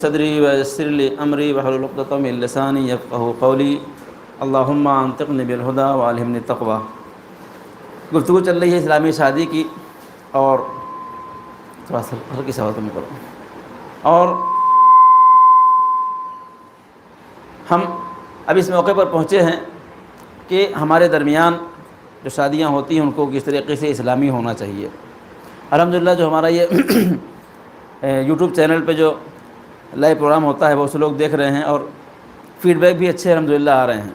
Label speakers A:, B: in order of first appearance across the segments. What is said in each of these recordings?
A: صدری ویسر لی امری واحلل عقدۃ من لسانی یفقہوا قولی اللہم انطقنی بالہدی والہمنی التقوی۔ گفتگو چل رہی ہے اسلامی شادی کی، اور تھوڑا سا ہلکی سی آواز کم کرو۔ اور ہم اب اس موقع پر پہنچے ہیں کہ ہمارے درمیان جو شادیاں ہوتی ہیں ان کو کس طریقے سے اسلامی ہونا چاہیے۔ الحمدللہ جو ہمارا یہ یوٹیوب چینل پہ جو لائیو پروگرام ہوتا ہے بہت سے لوگ دیکھ رہے ہیں، اور فیڈ بیک بھی اچھے الحمدللہ آ رہے ہیں،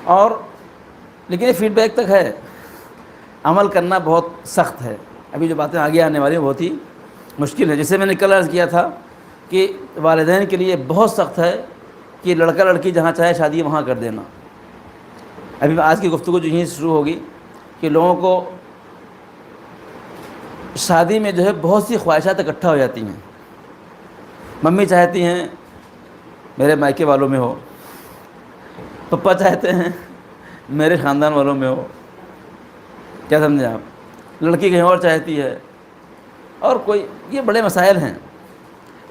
A: اور لیکن یہ فیڈ بیک تک ہے، عمل کرنا بہت سخت ہے۔ ابھی جو باتیں آگے آنے والی ہیں بہت ہی مشکل ہے، جسے میں نے کل عرض کیا تھا کہ والدین کے لیے بہت سخت ہے کہ لڑکا لڑکی جہاں چاہے شادی وہاں کر دینا۔ ابھی آج کی گفتگو جو یہیں سے شروع ہوگی کہ لوگوں کو شادی میں جو ہے بہت سی خواہشات اکٹھا ہو جاتی ہیں۔ ممی چاہتی ہیں میرے مائکے والوں میں ہو، پپا چاہتے ہیں میرے خاندان والوں میں ہو، کیا سمجھیں آپ، لڑکی کہیں اور چاہتی ہے، اور کوئی، یہ بڑے مسائل ہیں۔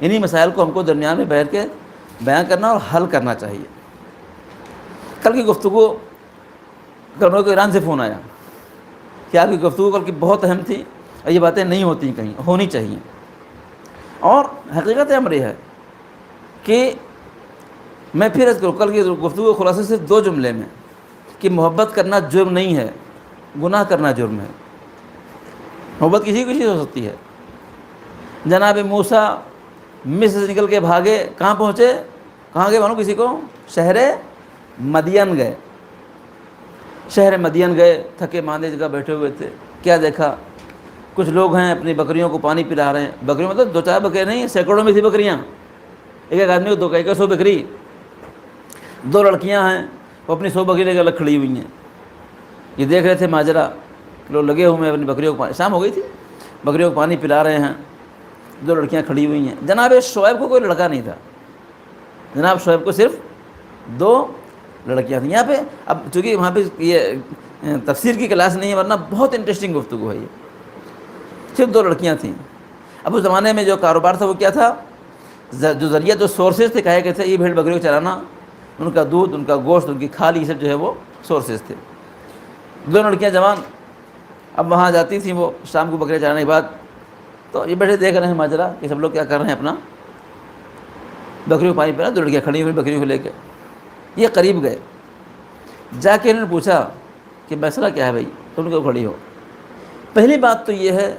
A: انہی مسائل کو ہم کو درمیان میں بیٹھ کے بیان کرنا اور حل کرنا چاہیے۔ کل کی گفتگو کرنے کو ایران سے فون آیا کہ آپ کی گفتگو کل کی بہت اہم تھی اور یہ باتیں نہیں ہوتی کہیں، ہونی چاہیے۔ اور حقیقت امر یہ ہے کہ میں پھر اس کو کل کی گفتگو کے خلاصے سے 2 جملے میں کہ محبت کرنا جرم نہیں ہے، گناہ کرنا جرم ہے۔ محبت کسی کو چیز ہو سکتی ہے۔ جناب موسیٰ مصر سے نکل کے بھاگے، کہاں پہنچے، کہاں گئے معلوم کسی کو؟ شہر مدین گئے۔ شہر مدین گئے، تھکے ماندے جگہ بیٹھے ہوئے تھے، کیا دیکھا؟ کچھ لوگ ہیں اپنی بکریوں کو پانی پلا رہے ہیں۔ بکریوں مطلب 2-4 بکریاں نہیں، سینکڑوں میں تھی بکریاں، ایک آدمی کو 200 بکری۔ 2 لڑکیاں ہیں، وہ اپنی 100 بکری لے کے الگ کھڑی ہوئی ہیں۔ یہ دیکھ رہے تھے ماجرا، لوگ لگے ہوئے ہیں اپنی بکریوں کو پانی، شام ہو گئی تھی، بکریوں کو پانی پلا رہے ہیں، 2 لڑکیاں کھڑی ہوئی ہیں۔ جناب شعیب کو کوئی لڑکا نہیں تھا، جناب شعیب کو صرف 2 لڑکیاں تھیں۔ یہاں پہ اب چونکہ وہاں پہ یہ تفسیر کی کلاس نہیں ہے، ورنہ بہت انٹرسٹنگ گفتگو ہے یہ۔ صرف 2 لڑکیاں تھیں۔ اب اس زمانے میں جو کاروبار تھا وہ کیا تھا، جو ذریعہ، جو سورسز تھے کہے تھے، یہ بھیڑ بکریوں کو چلانا، ان کا دودھ، ان کا گوشت، ان کی کھال، یہ سب جو ہے وہ سورسز تھے۔ 2 لڑکیاں جوان اب وہاں جاتی تھیں، وہ شام کو بکریاں چلانے کے بعد، تو یہ بیٹھے دیکھ رہے ہیں ماجرا کہ سب لوگ کیا کر رہے ہیں، اپنا بکریوں کو پانی پلا، 2 لڑکیاں کھڑی ہوئی بکریوں کو لے کے۔ یہ قریب گئے، جا کے انہوں نے پوچھا کہ مسئلہ کیا ہے بھائی، تم کیوں کھڑی ہو؟ پہلی بات تو یہ ہے،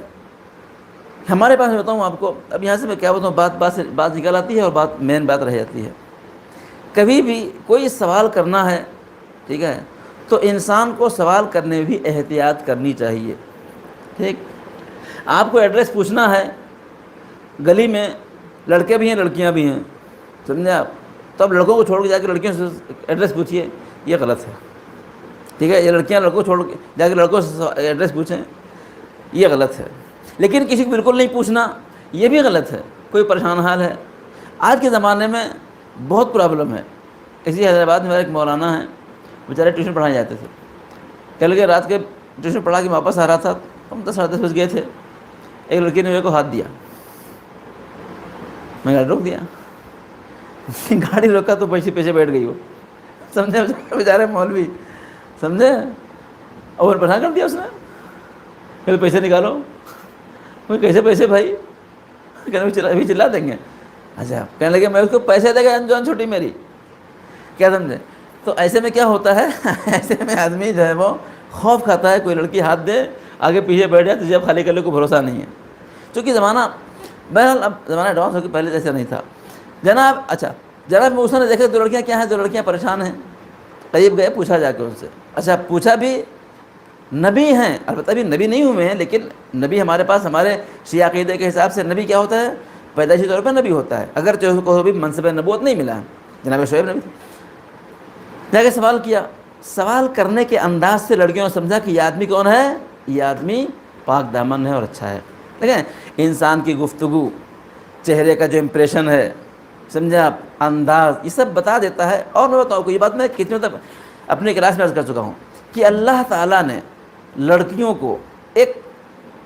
A: ہمارے پاس میں بتاؤں آپ کو، اب یہاں سے میں کیا بتاؤں، بات نکل آتی ہے اور مین بات رہ جاتی ہے۔ کبھی بھی کوئی سوال کرنا ہے، ٹھیک ہے، تو انسان کو سوال کرنے میں بھی احتیاط کرنی چاہیے۔ ٹھیک، آپ کو ایڈریس پوچھنا ہے، گلی میں لڑکے بھی ہیں لڑکیاں بھی ہیں، سمجھے آپ، تو اب لڑکوں کو چھوڑ کے جا کے لڑکیوں سے ایڈریس پوچھیے، یہ غلط ہے۔ ٹھیک ہے، یہ لڑکیاں لڑکوں کو چھوڑ کے جا کے لڑکوں سے ایڈریس پوچھیں، یہ غلط ہے۔ لیکن کسی کو بالکل نہیں پوچھنا، یہ بھی غلط ہے، کوئی پریشان حال ہے۔ آج کے زمانے میں بہت پرابلم ہے۔ اسی حیدرآباد میں میرا ایک مولانا ہے، بیچارے ٹیوشن پڑھانے جاتے تھے۔ کل کے رات کے ٹیوشن پڑھا کے واپس آ رہا تھا، ہم 10-10:30 بج گئے تھے، ایک لڑکی نے میرے کو ہاتھ دیا، میں گاڑی روک دیا، گاڑی روکا تو پیچھے بیٹھ گئی وہ، سمجھے بیچارے مولوی، سمجھے، اور پریشان کر دیا اس نے، کہ پیسے نکالو۔ کیسے پیسے بھائی؟ کہنے ابھی چلا دیں گے۔ اچھا، کہنے لگے میں اس کو پیسے دے گا انجوان چھوٹی میری، کیا سمجھے؟ تو ایسے میں کیا ہوتا ہے، ایسے میں آدمی جو ہے وہ خوف کھاتا ہے، کوئی لڑکی ہاتھ دے آگے پیچھے بیٹھ جائے تو جب خالی کرنے کو بھروسہ نہیں ہے، چونکہ زمانہ بہرحال اب زمانہ ایڈوانس ہو کے پہلے جیسا نہیں تھا۔ جناب اچھا، جناب موسیٰ نے دیکھا 2 لڑکیاں کیا ہیں، 2 لڑکیاں پریشان ہیں، قریب گئے، پوچھا جا کے ان سے۔ اچھا پوچھا بھی، نبی ہیں، البتہ ابھی نبی نہیں ہوئے ہیں، لیکن نبی ہمارے پاس، ہمارے شیعہ عقیدے کے حساب سے نبی کیا ہوتا ہے، پیدائشی طور پر نبی ہوتا ہے، اگرچہ اس کو بھی منصب نبوت نہیں ملا ہے۔ جناب شعیب نبی جا کے سوال کیا، سوال کرنے کے انداز سے لڑکیوں نے سمجھا کہ یہ آدمی کون ہے، یہ آدمی پاک دامن ہے اور اچھا ہے۔ دیکھیں انسان کی گفتگو، چہرے کا جو امپریشن ہے، سمجھے آپ، انداز، یہ سب بتا دیتا ہے۔ اور میں بتاؤں کہ یہ بات میں کتنے تک اپنے کلاس میں عرض کر چکا ہوں کہ اللہ تعالیٰ نے لڑکیوں کو ایک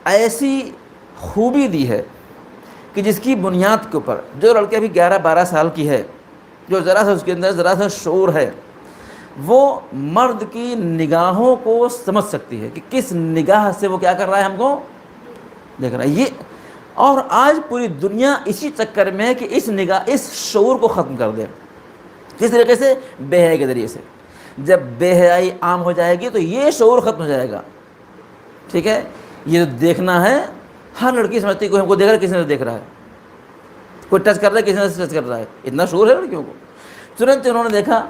A: ایسی خوبی دی ہے کہ جس کی بنیاد کے اوپر جو لڑکی ابھی 11-12 سال کی ہے، جو ذرا سا اس کے اندر ذرا سا شعور ہے، وہ مرد کی نگاہوں کو سمجھ سکتی ہے کہ کس نگاہ سے وہ کیا کر رہا ہے، ہم کو دیکھ رہا ہے یہ. اور آج پوری دنیا اسی چکر میں ہے کہ اس شعور کو ختم کر دے. کس طریقے سے؟ بے حیائی کے ذریعے سے. جب بے حیائی عام ہو جائے گی تو یہ شعور ختم ہو جائے گا. ٹھیک ہے، یہ جو دیکھنا ہے، ہر لڑکی سمجھتی ہے کوئی ہم کو دیکھ رہا ہے، کسی نے دیکھ رہا ہے، کوئی ٹچ کر رہا ہے، کسی نے ٹچ کر رہا ہے. اتنا شعور ہے لڑکیوں کو. ترنت انہوں نے دیکھا،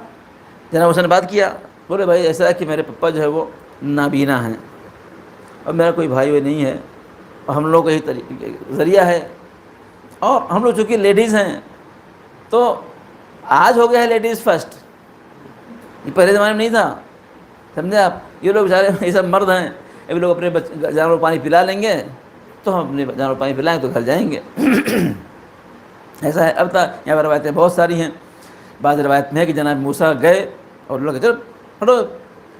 A: جناب حسین نے بات کیا، بولے بھائی ایسا ہے کہ میرے پپا جو ہے وہ نابینا ہیں اور میرا کوئی بھائی وہ نہیں ہے، اور ہم لوگ کا یہی ذریعہ ہے، اور ہم لوگ چونکہ لیڈیز ہیں تو آج ہو گیا ہے لیڈیز فرسٹ. یہ پہلے زمانے میں نہیں تھا، سمجھے آپ. یہ لوگ بیچارے یہ سب مرد ہیں، ابھی لوگ اپنے جانور کو پانی پلا لیں گے تو ہم اپنے جانور کو پانی پلائیں تو گھر جائیں گے. ایسا ہے. اب تک یہاں پر روایتیں بہت ساری ہیں. بعض روایت میں ہے کہ جناب موسیٰ گئے اور لوگ چلو ہٹو،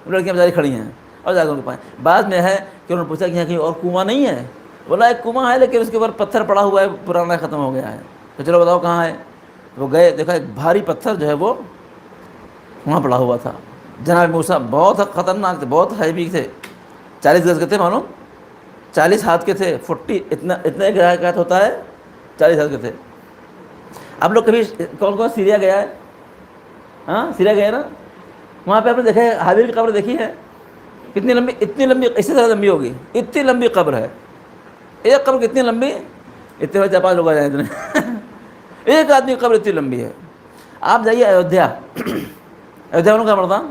A: لڑکیاں بیچاری کھڑی ہیں اور جا کر ان کو پائیں. بعد میں ہے کہ انہوں نے پوچھا کہ یہاں کہیں اور کنواں نہیں ہے؟ بولا ایک کنواں ہے لیکن اس کے اوپر پتھر پڑا ہوا ہے، پرانا ختم ہو گیا ہے. تو چلو بتاؤ کہاں ہے. وہ گئے، دیکھا ایک بھاری پتھر جو ہے وہ وہاں پڑا ہوا تھا. جناب موسیٰ بہت خطرناک تھے، بہت ہیوی تھے، 40 گز کے تھے، معلوم 40 ہاتھ کے تھے. 40 اتنا گہرا ہوتا ہے، 40 ہاتھ کے تھے. آپ لوگ کبھی کون سیریا گیا ہے؟ ہاں سیریا گئے نا؟ وہاں پہ آپ نے دیکھا ہے حابیل کی قبر دیکھی ہے؟ کتنی لمبی، اتنی لمبی، اس سے زیادہ لمبی ہوگی، اتنی لمبی قبر ہے. ایک قبر کتنی لمبی، اتنے 4-5 لوگ آ جائیں اتنے. ایک آدمی کی قبر اتنی لمبی ہے. آپ جائیے ایودھیا، ایودھیا انہوں کا پڑتا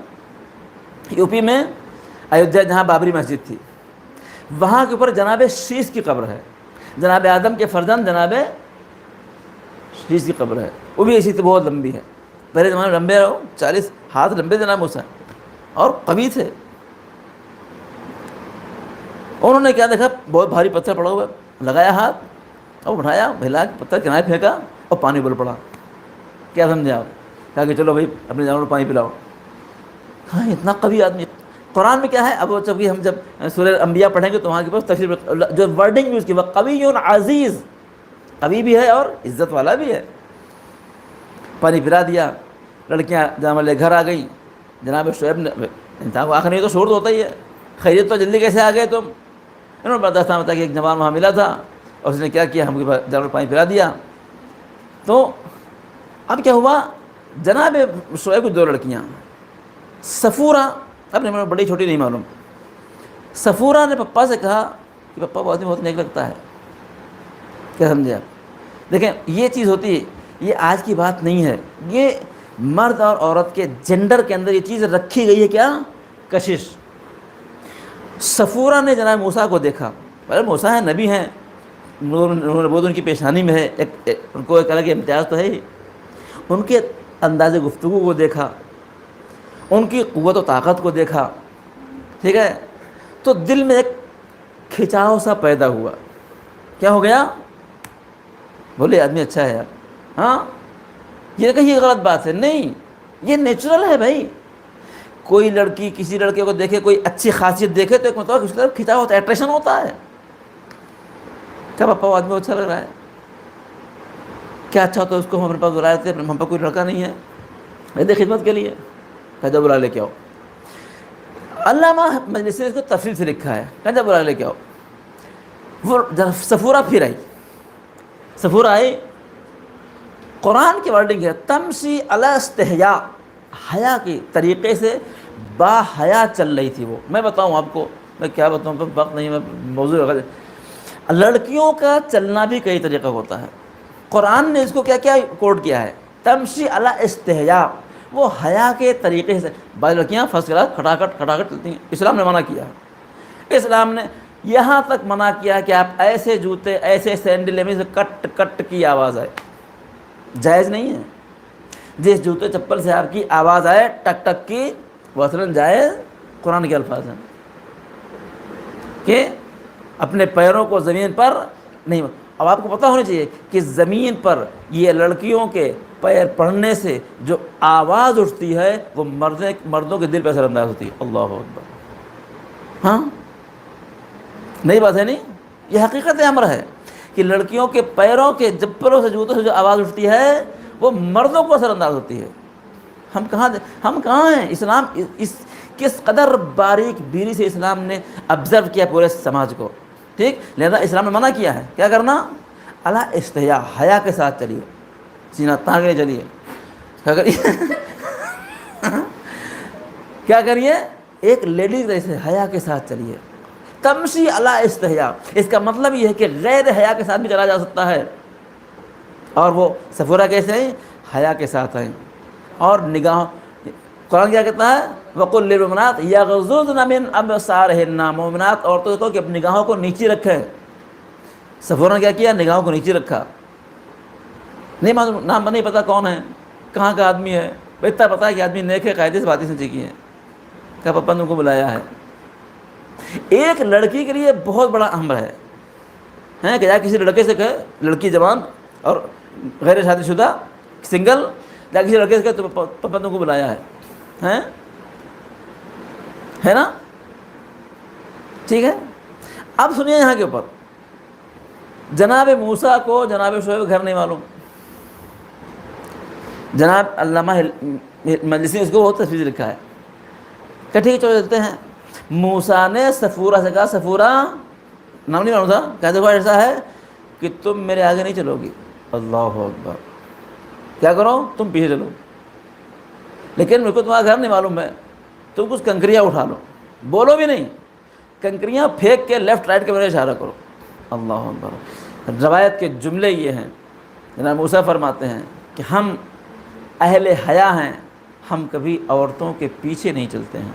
A: یو پی میں، ایودھیا جہاں بابری مسجد تھی، وہاں کے اوپر جناب شیش کی قبر ہے. جناب آدم کے فرزند جناب شیش کی قبر ہے، وہ بھی اسی طرح بہت لمبی ہے. پہلے زمانے میں لمبے رہو، 40 ہاتھ لمبے جناب موسیٰ، اور قوی تھے. انہوں نے کیا دیکھا، بہت بھاری پتھر پڑا ہوا، لگایا ہاتھ اور اٹھایا، بھیلا پتھر کنارے پھینکا اور پانی بول پڑا. کیا سمجھے آپ؟ کہا کہ چلو بھائی اپنے جانور کو پانی پلاؤ. ہاں اتنا قوی آدمی. قرآن میں کیا ہے، اب ہم جب سورہ انبیاء پڑھیں گے تو وہاں کے پاس تفسیر جو ورڈنگ یوز کی وہ قوی عزیز، قوی بھی ہے اور عزت والا بھی ہے. پانی پلا دیا. لڑکیاں جناب لے گھر آ گئیں. جناب شعیب نے، انسان کو آخر نہیں تو شور تو ہوتا ہی ہے، خیریت تو جلدی کیسے آ گئے تم؟ انہوں نے برداشت بتا کہ ایک جوان وہاں ملا تھا اور اس نے کیا کیا، ہم کے جانور پانی پلا دیا. تو اب کیا ہوا، جناب شعیب کو 2 لڑکیاں، صفورہ، اپنے بڑی چھوٹی نہیں معلوم، صفورہ نے پپا سے کہا کہ پپا وہ آدمی بہت نیک لگتا ہے. کیا سمجھے آپ؟ دیکھیں یہ چیز ہوتی ہے، یہ آج کی بات نہیں ہے، یہ مرد اور عورت کے جینڈر کے اندر یہ چیز رکھی گئی ہے. کیا کشش. صفورہ نے جناب موسیٰ کو دیکھا، ارے موسیٰ ہیں، نبی ہیں، بہت ان کی پیشانی میں ہے، ان کو ایک الگ امتیاز تو ہے ہی. ان کے انداز گفتگو کو دیکھا، ان کی قوت و طاقت کو دیکھا. ٹھیک ہے، تو دل میں ایک کھچاؤ سا پیدا ہوا. کیا ہو گیا؟ بولے آدمی اچھا ہے یار. ہاں یہ کہیں غلط بات ہے نہیں، یہ نیچرل ہے بھائی. کوئی لڑکی کسی لڑکے کو دیکھے، کوئی اچھی خاصیت دیکھے تو ایک مطلب اس طرف کھچاؤ ہوتا ہے، اٹریکشن ہوتا ہے. کیا پپا وہ آدمی اچھا لگ رہا ہے، کیا اچھا ہوتا ہے، اس کو ہمارے پاس بلائے تھے، ہم پہ کوئی لڑکا نہیں ہے، میرے خدمت کے لیے، کہا بلا لے کے آؤ. علامہ مجلسی نے اس کو تفصیل سے لکھا ہے، کہا بلا لے کے آؤ. وہ صفورہ پھر آئی، صفورہ آئی. قرآن کی ورڈنگ ہے تمشی علی استحیاء، حیا کی طریقے سے با حیا چل رہی تھی وہ. میں بتاؤں آپ کو، میں کیا بتاؤں، وقت نہیں، میں موضوع لڑکیوں کا چلنا بھی کئی طریقہ ہوتا ہے. قرآن نے اس کو کیا کیا کوٹ کیا ہے، تمشی علی استحیاء، وہ حیا کے طریقے سے. بعض لڑکیاں فرسٹ کلاس کھٹاکھٹ چلتی ہیں، اسلام نے منع کیا ہے. اسلام نے یہاں تک منع کیا کہ آپ ایسے جوتے، ایسے سینڈل میں سے کٹ کٹ کی آواز آئے، جائز نہیں ہے. جس جوتے چپل سے آپ کی آواز آئے ٹک ٹک کی، وہ اصلاً جائز قرآن کے الفاظ ہیں کہ اپنے پیروں کو زمین پر نہیں. اب آپ کو پتہ ہونا چاہیے کہ زمین پر یہ لڑکیوں کے پیر پڑنے سے جو آواز اٹھتی ہے وہ مردوں کے دل پہ اثر انداز ہوتی ہے. اللہ اکبر. ہاں نئی بات ہے نہیں، یہ حقیقت امر ہے کہ لڑکیوں کے پیروں کے چپلوں سے جوتوں سے جو آواز اٹھتی ہے وہ مردوں کو اثر انداز ہوتی ہے. ہم کہاں ہیں؟ اسلام اس کس قدر باریک بینی سے اسلام نے آبزرو کیا پورے سماج کو. ٹھیک، لہذا اسلام نے منع کیا ہے کیا کرنا؟ اللہ استحیا، حیا کے ساتھ چلیے، سینہ تان کے چلیے. کیا کریے؟ ایک لیڈی جیسے حیا کے ساتھ چلیے. تمشی اللہ استحیا، اس کا مطلب یہ ہے کہ غیر حیا کے ساتھ بھی چلا جا سکتا ہے. اور وہ صفورہ کیسے ہیں؟ حیا کے ساتھ ہیں. اور نگاہ، قرآن کیا کہتا ہے؟ وَقُلْ لِلْمُؤْمِنَاتِ يَغْضُضْنَ مِنْ أَبْصَارِهِنَّ، مومنات عورتوں کو کہ اپنی نگاہوں کو نیچے رکھیں. صفورہ نے کیا کیا؟ نگاہوں کو نیچے رکھا. نہیں معلوم، نام نہیں پتہ کون ہے، کہاں کا آدمی ہے، اتنا پتہ ہے کہ آدمی نیک ہے، قاعدے سے باتیں سمجھی کی ہیں. کیا پپا نے ان کو بلایا ہے؟ ایک لڑکی کے لیے بہت بڑا امر ہے کہ یا کسی لڑکے سے کہے، لڑکی جوان اور غیر شادی شدہ سنگل، یا کسی لڑکے سے کہے تو پپا نے ان کو بلایا ہے نا؟ ٹھیک ہے. اب سنیے یہاں کے اوپر، جناب موسیٰ کو جناب شعیب گھر نہیں معلوم. جناب علامہ مجلسی اس کو بہت تفصیل لکھا ہے کہ ٹھیک چلو دیتے ہیں. موسیٰ نے صفورہ سے کہا، صفورہ نام نہیں معلوم تھا، کہتے کو ایسا ہے کہ تم میرے آگے نہیں چلو گی. اللہ اکبر. کیا کرو؟ تم پیچھے چلو، لیکن میرے کو تمہارا گھر نہیں معلوم ہے. تم کچھ کنکریاں اٹھا لو، بولو بھی نہیں، کنکریاں پھینک کے لیفٹ رائٹ کے میرے اشارہ کرو. اللہ اکبر. روایت کے جملے یہ ہیں، جناب موسیٰ فرماتے ہیں کہ ہم اہل حیا ہیں، ہم کبھی عورتوں کے پیچھے نہیں چلتے ہیں.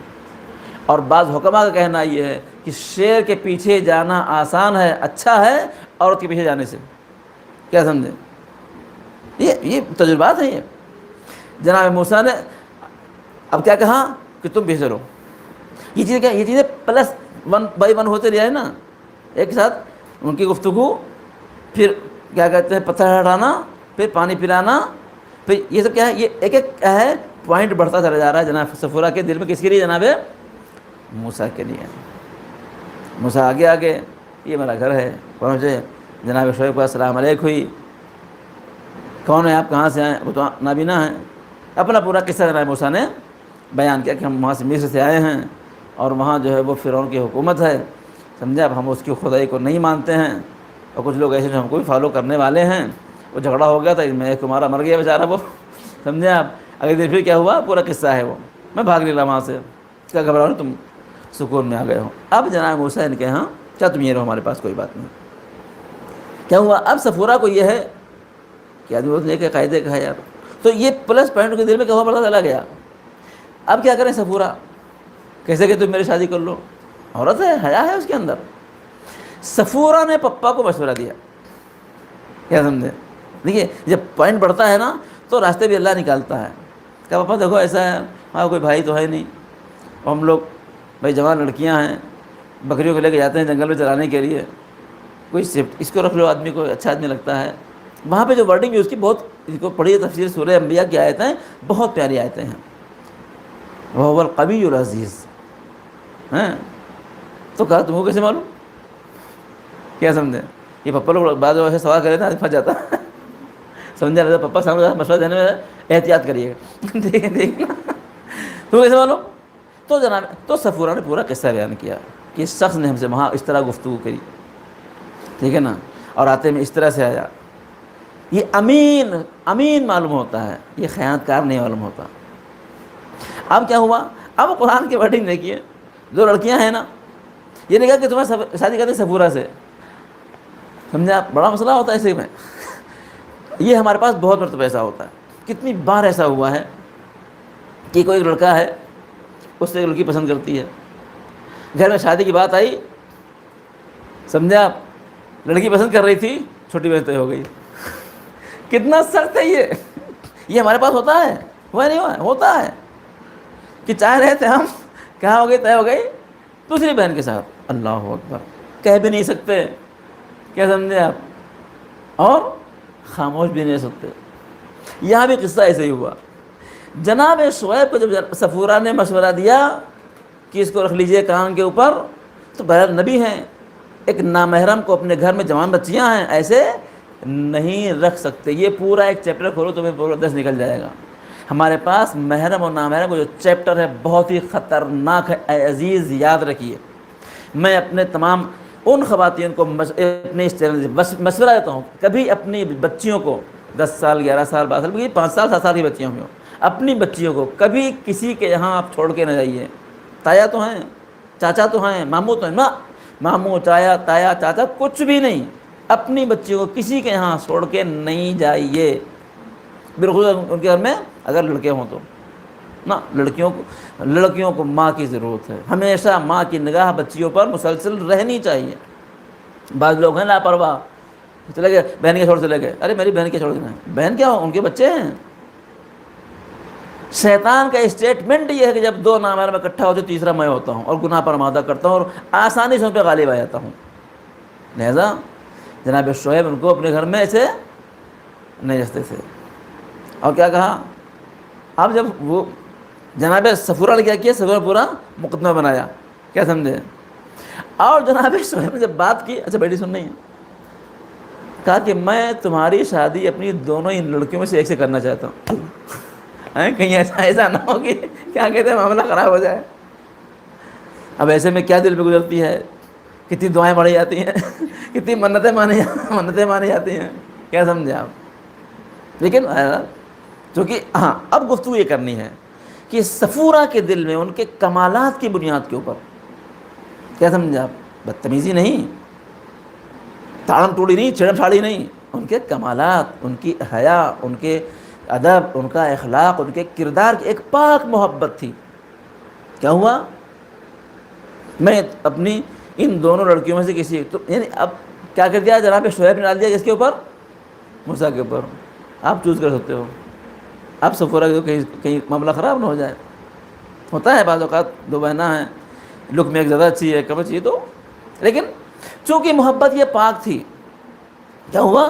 A: اور بعض حکماء کا کہنا یہ ہے کہ شیر کے پیچھے جانا آسان ہے، اچھا ہے عورت کے پیچھے جانے سے. کیا سمجھیں؟ یہ تجربات ہیں. یہ جناب موسیٰ نے اب کیا کہا کہ تم پیچھے چلو. یہ چیزیں کیا؟ یہ چیزیں پلس 1/1 ہوتے رہے ہیں نا، ایک ساتھ ان کی گفتگو، پھر کیا کہتے ہیں پتھر ہٹانا، پھر پانی پلانا، پھر یہ سب کیا ہے؟ یہ ایک ایک کیا ہے پوائنٹ بڑھتا چلا جا رہا ہے جناب صفورہ کے دل میں. کس کے لیے؟ جناب موسیٰ کے لیے. موسیٰ آگے آگے، یہ میرا گھر ہے، پہنچے. جناب شعیب کو السلام علیکم ہوئی. کون ہے آپ؟ کہاں سے آئے؟ وہ تو نابینا ہیں. اپنا پورا قصہ جناب موسیٰ نے بیان کیا کہ ہم وہاں سے مصر سے آئے ہیں اور وہاں جو ہے وہ فرعون کی حکومت ہے، سمجھا. اب ہم اس کی خدائی کو نہیں مانتے ہیں اور کچھ لوگ ایسے جو ہم کو بھی فالو کرنے والے ہیں. وہ جھگڑا ہو گیا تھا، میں ایک تمہارا مر گیا بیچارہ وہ، سمجھا آپ. اگلے دن پھر کیا ہوا؟ پورا قصہ ہے وہ. میں بھاگ نکلا وہاں سے. کیا گھبراؤ نہیں، تم سکون میں آ گئے ہو. اب جناب موسیٰ نے کہا ہاں کیا تم یہ رہو ہمارے پاس، کوئی بات نہیں. کیا ہوا؟ اب صفورہ کو یہ ہے کہ آدمی بہت نیک قاعدے کا ہے یار. تو یہ پلس پوائنٹ کے دل میں کہاں پڑتا چلا گیا. اب کیا کریں؟ صفورہ کیسے کہ تم میری شادی کر لو. عورت ہے، حیا ہے اس کے اندر. صفورہ نے پپا کو مشورہ دیا. کیا سمجھے؟ دیکھیے جب پوائنٹ بڑھتا ہے نا تو راستے بھی اللہ نکالتا ہے. کہ پپا دیکھو ایسا ہے، ہاں کوئی بھائی تو ہے نہیں، اور ہم لوگ بھائی جوان لڑکیاں ہیں، بکریوں کو لے کے جاتے ہیں جنگل میں چرانے کے لیے، کوئی اس کو رکھ لو، آدمی کو اچھا آدمی لگتا ہے. وہاں پہ جو ورڈنگ ہے اس کی بہت، اس کو پڑھیے تفسیر سورہ انبیاء کی آیتیں، بہت پیاری آیتیں ہیں. وہ القوی العزیز ہیں. تو کہا تم کو کیسے معلوم؟ کیا سمجھے؟ یہ پپا لوگ بعض ایسے سوال کرے تھا پھنس جاتا سمجھا رہتا. پپا سامنے مشورہ دینے میں احتیاط کریے گا. ٹھیک ہے ٹھیک ہے. تم کیسے معلوم؟ تو جناب تو صفورہ نے پورا قصہ بیان کیا کہ اس شخص نے ہم سے وہاں اس طرح گفتگو کری، ٹھیک ہے نا، اور آتے میں اس طرح سے آیا. یہ امین معلوم ہوتا ہے، یہ خیانت کار نہیں معلوم ہوتا. اب کیا ہوا؟ اب قرآن کی ورڈنگ دیکھیے. جو لڑکیاں ہیں نا، یہ نہیں کہا کہ تمہیں شادی کرتے صفورہ سے، سمجھا. بڑا مسئلہ ہوتا ہے اسی میں. یہ ہمارے پاس بہت مرتبہ ایسا ہوتا ہے. کتنی بار ایسا ہوا ہے کہ کوئی لڑکا ہے، اس سے ایک لڑکی پسند کرتی ہے، گھر میں شادی کی بات آئی، سمجھا آپ، لڑکی پسند کر رہی تھی، چھوٹی بہن طے ہو گئی. کتنا سخت ہے یہ ہمارے پاس ہوتا ہے. ہوا نہیں ہوا؟ ہوتا ہے کہ چاہ رہے تھے ہم، کہاں ہو گئی؟ طے ہو گئی دوسری بہن کے ساتھ. اللہ اکبر. کہہ بھی نہیں سکتے. کیا سمجھے آپ؟ اور خاموش بھی نہیں سکتے. یہاں بھی قصہ ایسے ہی ہوا. جناب شعیب کو جب صفورہ نے مشورہ دیا کہ اس کو رکھ لیجئے کان کے اوپر، تو بہرحال نبی ہیں، ایک نامحرم کو اپنے گھر میں جوان بچیاں ہیں ایسے نہیں رکھ سکتے. یہ پورا ایک چیپٹر کھولو تمہیں پورا 10 نکل جائے گا. ہمارے پاس محرم اور نامحرم کا جو چیپٹر ہے بہت ہی خطرناک ہے. اے عزیز یاد رکھیے, میں اپنے تمام ان خواتین کو اپنے اس چینل سے مشورہ دیتا ہوں, کبھی اپنی بچیوں کو 10 سال 11 سال 12 سال 5 سال 7 سال کی بچیاں ہوں, اپنی بچیوں کو کبھی کسی کے یہاں آپ چھوڑ کے نہ جائیے. تایا تو ہیں, چاچا تو ہیں, ماموں تو ہیں, ماموں چایا تایا چاچا کچھ بھی نہیں, اپنی بچیوں کو کسی کے یہاں چھوڑ کے نہیں جائیے. بالکل ان کے گھر میں اگر لڑکے ہوں تو نا, لڑکیوں کو ماں کی ضرورت ہے. ہمیشہ ماں کی نگاہ بچیوں پر مسلسل رہنی چاہیے. بعض لوگ ہیں لاپرواہ, چلے گئے بہن کے چھوڑ چلے گئے, ارے میری بہن کے چھوڑ دینا ہے, بہن کیا ہو, ان کے بچے ہیں. شیطان کا اسٹیٹمنٹ یہ ہے کہ جب 2 نامحرم اکٹھا ہوتے تیسرا میں ہوتا ہوں اور گناہ پر آمادہ کرتا ہوں اور آسانی سے ان پہ غالب آ جاتا ہوں. لہذا جناب شعیب ان کو اپنے گھر میں ایسے نہیں رکھتے تھے. اور کیا کہا, اب جب وہ جناب صفورہ نے کیا کیا, صفورہ پورا مقدمہ بنایا, کیا سمجھے, اور جناب شعیب نے جب بات کی, اچھا بیٹی سن نہیں ہے, کہا کہ میں تمہاری شادی اپنی دونوں ہی لڑکیوں میں سے ایک سے کرنا چاہتا ہوں. کہیں ایسا نہ ہو کہ کیا کہتے ہیں معاملہ خراب ہو جائے. اب ایسے میں کیا دل پہ گزرتی ہے, کتنی دعائیں پڑھی جاتی ہیں, کتنی منتیں مانی جاتی ہیں, کیا سمجھے آپ. لیکن چونکہ ہاں اب گفتگو یہ کرنی ہے کہ صفورہ کے دل میں ان کے کمالات کی بنیاد کے اوپر, کیا سمجھے آپ, بدتمیزی نہیں, تاڑم ٹوڑی نہیں, چھڑم چھاڑی نہیں, ان کے کمالات, ان کی حیا, ان کے ادب, ان کا اخلاق, ان کے کردار کی ایک پاک محبت تھی. کیا ہوا, میں اپنی ان دونوں لڑکیوں میں سے کسی تو یعنی اب کیا کر دیا جناب شعیب نے, ڈال دیا کس کے اوپر, موسیٰ کے اوپر. آپ چوز کر سکتے ہو, آپ صفورہ کہیں معاملہ خراب نہ ہو جائے. ہوتا ہے بعض اوقات 2 بہنیں ہیں, لک میں ایک زیادہ اچھی ہے, کم اچھی ہے, تو لیکن چونکہ محبت یہ پاک تھی, کیا ہوا,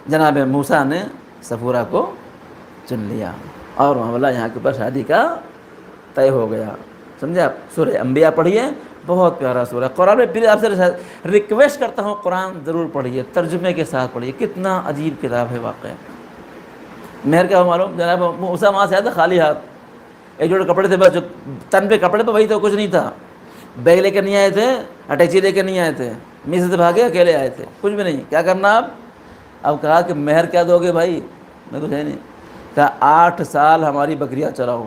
A: جناب موسیٰ نے صفورہ کو چن لیا اور معاملہ یہاں کے اوپر شادی کا طے ہو گیا. سمجھے آپ. سورہ انبیاء پڑھیے, بہت پیارا سورہ قرآن میں. پھر آپ سے ریکویسٹ کرتا ہوں قرآن ضرور پڑھیے, ترجمے کے ساتھ پڑھیے, کتنا عجیب کتاب ہے واقعہ. مہر کیا ہو معلوم, جناب موسیٰ وہاں سے آیا تھا خالی ہاتھ, ایک جوڑے کپڑے تھے بس, جو تن پہ کپڑے پہ وہی تو کچھ نہیں تھا. بیگ لے کر نہیں آئے تھے, اٹیچی لے کر نہیں آئے تھے, مصر سے بھاگے اکیلے آئے تھے, کچھ بھی نہیں. کیا کرنا آپ, اب کہا کہ مہر کیا دو گے بھائی, میں کچھ ہے نہیں. کہا 8 سال ہماری بکریاں چراؤ.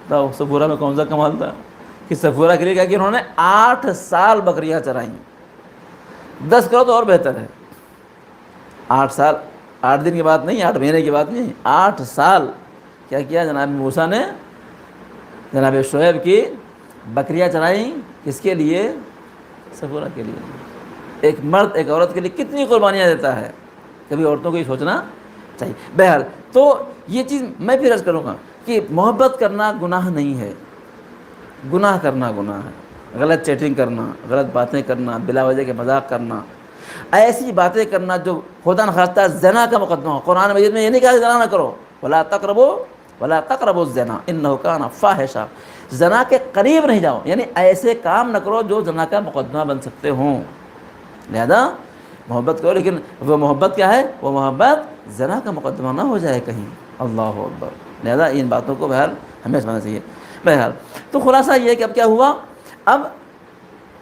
A: تو صفورہ میں کون سا کمال تھا کہ صفورہ کے لیے کیا کہ انہوں نے 8 سال بکریاں چرائیں. 10 کرو تو اور بہتر ہے. 8 سال, 8 دن کی بات نہیں, 8 مہینے کی بات نہیں, 8 سال کیا کیا جناب موسیٰ نے, جناب شعیب کی بکریاں چرائیں. کس کے لیے, صفورہ کے لیے. ایک مرد ایک عورت کے لیے کتنی قربانیاں دیتا ہے, کبھی عورتوں کو یہ سوچنا چاہیے. بہرحال تو یہ چیز میں پھر عرض کروں گا کہ محبت کرنا گناہ نہیں ہے, گناہ کرنا گناہ ہے. غلط چیٹنگ کرنا, غلط باتیں کرنا, بلا وجہ کے مذاق کرنا, ایسی باتیں کرنا جو خدا نخواستہ زنا کا مقدمہ ہو. قرآن مجید میں یہ نہیں کہا کہ زنا نہ کرو, ولا تقربوا الزنا انہ کان فاحشہ, زنا کے قریب نہیں جاؤ, یعنی ایسے کام نہ کرو جو زنا کا مقدمہ بن سکتے ہوں. لہذا محبت کرو, لیکن وہ محبت کیا ہے, وہ محبت زنا کا مقدمہ نہ ہو جائے کہیں. اللہ اکبر. لہذا ان باتوں کو بہرحال ہمیں سمجھنا چاہیے. بہرحال تو خلاصہ یہ ہے کہ اب کیا ہوا, اب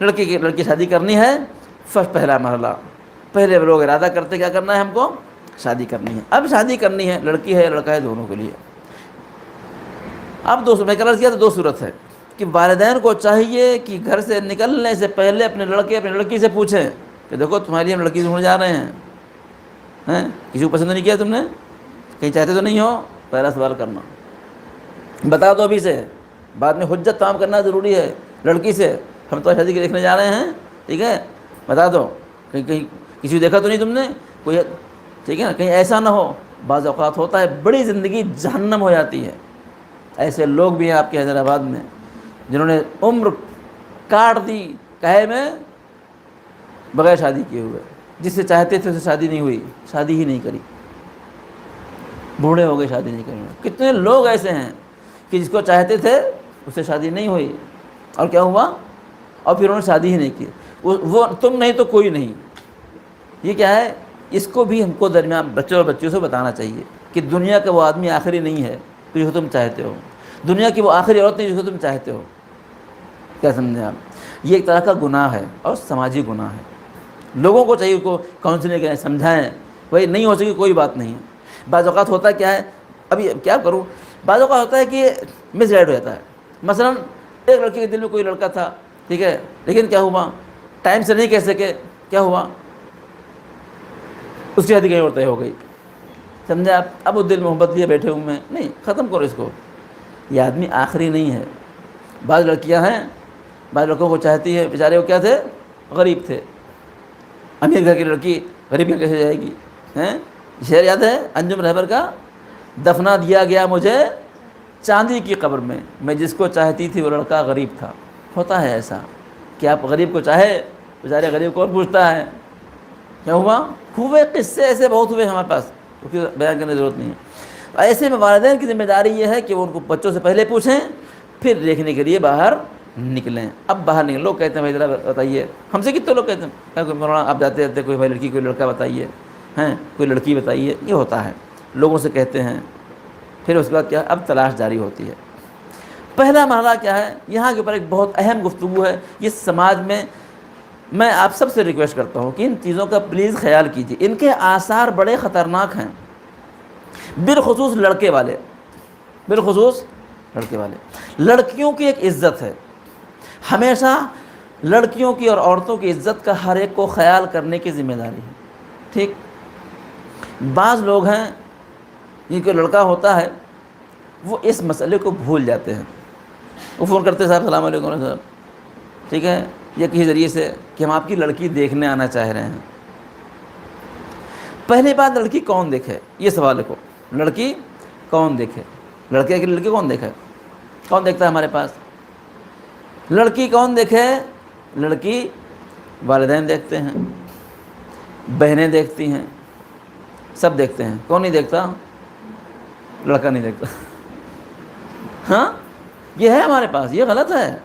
A: لڑکی شادی کرنی ہے. پہلا مرحلہ, پہلے لوگ ارادہ کرتے کیا کرنا ہے, ہم کو شادی کرنی ہے. اب شادی کرنی ہے, لڑکی ہے لڑکا ہے, دونوں کے لیے. اب میں کلر کیا تو 2 صورت ہے کہ والدین کو چاہیے کہ گھر سے نکلنے سے پہلے اپنے لڑکی سے پوچھیں کہ دیکھو تمہارے لیے ہم لڑکی ڈھونڈنے جا رہے ہیں, کسی کو پسند نہیں کیا تم نے, کہیں چاہتے تو نہیں ہو. پہلا سوال کرنا, بتا دو ابھی سے, بعد میں حجت تمام کرنا ضروری ہے لڑکی سے. ہم تو شادی کے دیکھنے جا رہے ہیں, ٹھیک ہے, بتا دو, کہیں کسی کو دیکھا تو نہیں تم نے کوئی, ٹھیک ہے نا, کہیں ایسا نہ ہو. بعض اوقات ہوتا ہے بڑی زندگی جہنم ہو جاتی ہے. ایسے لوگ بھی ہیں آپ کے حیدرآباد میں جنہوں نے عمر کاٹ دی کہے میں بغیر شادی کیے ہوئے. جس سے چاہتے تھے اسے شادی نہیں ہوئی, شادی ہی نہیں کری, بوڑھے ہو گئے, شادی نہیں کری. کتنے لوگ ایسے ہیں کہ جس کو چاہتے تھے اس سے شادی نہیں ہوئی, اور کیا ہوا, اور پھر انہوں نے شادی ہی نہیں کی. وہ تم نہیں تو کوئی نہیں. یہ کیا ہے؟ اس کو بھی ہم کو درمیان بچوں اور بچیوں سے بتانا چاہیے کہ دنیا کا وہ آدمی آخری نہیں ہے جس کو تم چاہتے ہو، دنیا کی وہ آخری عورت نہیں جس کو تم چاہتے ہو. کیا سمجھیں آپ؟ یہ ایک طرح کا گناہ ہے اور سماجی گناہ ہے. لوگوں کو چاہیے کو کاؤنسلنگ کریں، سمجھائیں. بھائی نہیں ہو سکی کوئی بات نہیں ہے. بعض اوقات ہوتا کیا ہے، ابھی کیا کروں، بعض اوقات ہوتا ہے کہ مس گائیڈ ہو جاتا ہے. مثلا ایک لڑکی کے دل میں کوئی لڑکا تھا، ٹھیک ہے، لیکن کیا ہوا، ٹائم سے نہیں کہہ سکے، کیا ہوا، اس کی شادی کہیں اور طے ہو گئی. سمجھے آپ؟ اب وہ دل میں محبت لیے بیٹھے ہوئے ہیں. نہیں، ختم کرو اس کو. یہ آدمی آخری نہیں ہے. بعض لڑکیاں ہیں، بعض لڑکوں کو چاہتی ہے، بیچارے وہ کیا تھے، غریب تھے. امیر گھر کی لڑکی غریب گھر کیسے جائے گی؟ ہیں؟ شعر یاد ہے انجم رہبر کا، دفنا دیا گیا مجھے چاندی کی قبر میں جس کو چاہتی تھی وہ لڑکا غریب تھا. ہوتا ہے ایسا کہ آپ غریب کو چاہے، بیچارے غریب کو اور پوچھتا ہے. کیا ہوا؟ ہوئے قصے ایسے بہت ہوئے ہمارے پاس، کیونکہ بیان کرنے کی ضرورت نہیں ہے. ایسے میں والدین کی ذمہ داری یہ ہے کہ وہ ان کو بچوں سے پہلے پوچھیں، پھر دیکھنے کے لیے باہر نکلیں. اب باہر نکلیں، لوگ کہتے ہیں بھائی ذرا بتائیے، ہم سے کتنے لوگ کہتے ہیں کہ مولانا آپ جاتے جاتے کوئی بھائی لڑکی کوئی لڑکا بتائیے، ہیں کوئی لڑکی بتائیے. یہ ہوتا ہے، لوگوں سے کہتے ہیں. پھر اس کے بعد کیا، اب تلاش جاری ہوتی ہے. پہلا مرحلہ کیا ہے، یہاں کے اوپر ایک بہت اہم گفتگو ہے. یہ سماج میں آپ سب سے ریکویسٹ کرتا ہوں کہ ان چیزوں کا پلیز خیال کیجیے. ان کے آثار بڑے خطرناک ہیں، بالخصوص لڑکے والے. بالخصوص لڑکے والے. لڑکیوں کی ایک عزت ہے، ہمیشہ لڑکیوں کی اور عورتوں کی عزت کا ہر ایک کو خیال کرنے کی ذمہ داری ہے. ٹھیک؟ بعض لوگ ہیں جن کو لڑکا ہوتا ہے وہ اس مسئلے کو بھول جاتے ہیں. وہ فون کرتے ہیں، صاحب السلام علیکم صاحب، ٹھیک ہے، یا کسی ذریعے سے کہ ہم آپ کی لڑکی دیکھنے آنا چاہ رہے ہیں. پہلی بات، لڑکی کون دیکھے، یہ سوال کو لڑکی کون دیکھے. لڑکے کی لڑکی کون دیکھے؟ کون دیکھتا ہے ہمارے پاس؟ لڑکی کون دیکھے؟ لڑکی والدین دیکھتے ہیں، بہنیں دیکھتی ہیں، سب دیکھتے ہیں. کون نہیں دیکھتا؟ لڑکا نہیں دیکھتا. ہاں، یہ ہے ہمارے پاس، یہ غلط ہے.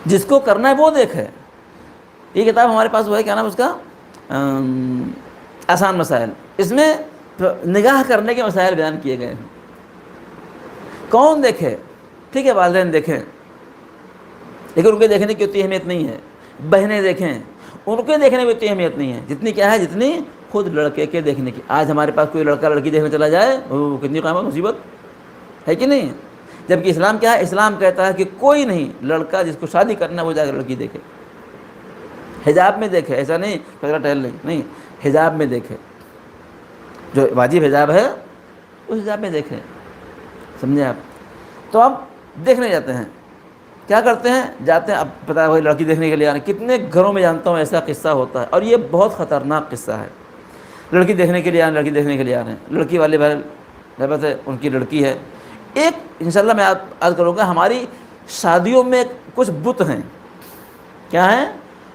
A: جس کو کرنا ہے وہ دیکھے. یہ کتاب ہمارے پاس وہ ہے، کیا نام اس کا، آسان مسائل. اس میں نگاہ کرنے کے مسائل بیان کیے گئے ہیں. کون دیکھے؟ ٹھیک ہے، والدین دیکھیں، لیکن ان کے دیکھنے کی اتنی اہمیت نہیں ہے. بہنیں دیکھیں، ان کے دیکھنے کی اتنی اہمیت نہیں ہے جتنی کیا ہے، جتنی خود لڑکے کے دیکھنے کی. آج ہمارے پاس کوئی لڑکا لڑکی دیکھنے چلا جائے، کتنی قیامت مصیبت ہے کہ نہیں؟ جبکہ اسلام کیا ہے؟ اسلام کہتا ہے کہ کوئی نہیں، لڑکا جس کو شادی کرنا ہے وہ جا کر لڑکی دیکھے، حجاب میں دیکھے. ایسا نہیں پتلا ٹہل نہیں، حجاب میں دیکھے. جو واجب حجاب ہے اس حجاب میں دیکھیں. سمجھے آپ؟ تو اب دیکھنے جاتے ہیں، کیا کرتے ہیں، جاتے ہیں. اب پتہ ہے وہی لڑکی دیکھنے کے لیے آ رہے ہیں. کتنے گھروں میں جانتا ہوں ایسا قصہ ہوتا ہے، اور یہ بہت خطرناک قصہ ہے. لڑکی دیکھنے کے لیے آ رہے ہیں، لڑکی دیکھنے کے لیے آ رہے ہیں. لڑکی والے بھائی بات ہے، ان کی لڑکی ہے. ایک انشاءاللہ میں عرض کروں گا، ہماری شادیوں میں کچھ بت ہیں. کیا ہیں؟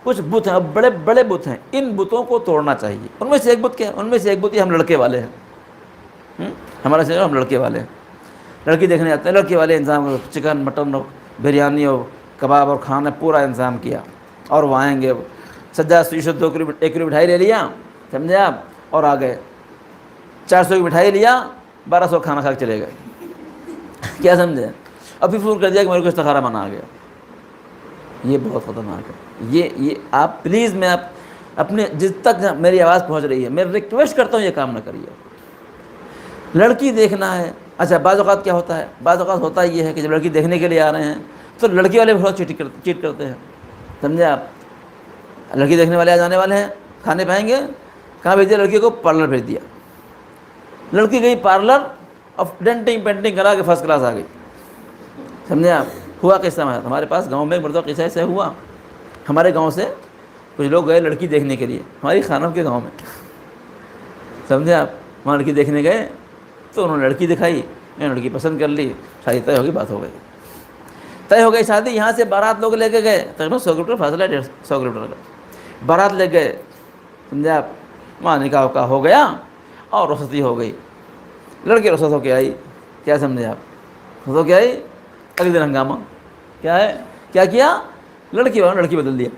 A: کچھ بت ہیں، اور بڑے بڑے بت ہیں. ان بتوں کو توڑنا چاہیے. ان میں سے ایک بت کیا ہے؟ ان میں سے ایک بت یہ ہم لڑکے والے ہیں. ہمارا سے ہم لڑکے والے ہیں. لڑکی دیکھنے جاتے ہیں، لڑکے والے انتظام، چکن مٹن اور بریانی اور کباب اور کھانا پورا انتظام کیا. اور وہ آئیں گے، سجاد فیصد 1 کلو مٹھائی لے لیا، سمجھے آپ، اور آ گئے. 400 کی مٹھائی لیا، 1200 کھانا کھا کے چلے گئے. کیا سمجھے؟ اب پھر فون کر دیا کہ میرے کو استخارہ بنا آ گیا. یہ بہت خطرناک ہے. یہ آپ پلیز، میں آپ اپنے جس تک میری آواز پہنچ رہی ہے، میں ریکویسٹ کرتا ہوں یہ کام نہ کریے. لڑکی دیکھنا ہے. اچھا، بعض اوقات کیا ہوتا ہے، بعض اوقات ہوتا یہ ہے کہ جب لڑکی دیکھنے کے لیے آ رہے ہیں تو لڑکی والے بہت چیٹ کرتے ہیں. سمجھے آپ؟ لڑکی دیکھنے والے آ جانے والے ہیں، کھانے پائیں گے، کہاں بھیج دیا لڑکی کو؟ پارلر بھیج دیا. لڑکی گئی پارلر، اور ڈینٹنگ پینٹنگ کرا کے فرسٹ کلاس آ گئی. سمجھے آپ؟ ہوا قصہ ہمارے پاس گاؤں میں مرتبہ قصہ ایسے ہوا. ہمارے گاؤں سے کچھ لوگ گئے لڑکی دیکھنے کے لیے، ہماری خانم کے گاؤں میں. سمجھے آپ؟ وہاں لڑکی دیکھنے گئے تو انہوں نے لڑکی دکھائی، انہوں نے لڑکی پسند کر لی، شادی طے ہو گئی، بات ہو گئی. طے ہو گئی شادی. یہاں سے بارات لوگ لے کے گئے، تقریباً 100 کلو میٹر فاصلہ ہے، 100 کلو میٹر کا. بارات لے گئے، سمجھے آپ، وہاں نکاح وکاح ہو گیا اور رخصتی ہو گئی. لڑکی رخصت ہو کے آئی. کیا سمجھے آپ؟ رخصت ہو کے آئی، اگلے دن ہنگامہ. کیا ہے؟ کیا کیا؟ لڑکی والوں نے لڑکی بدل دیا،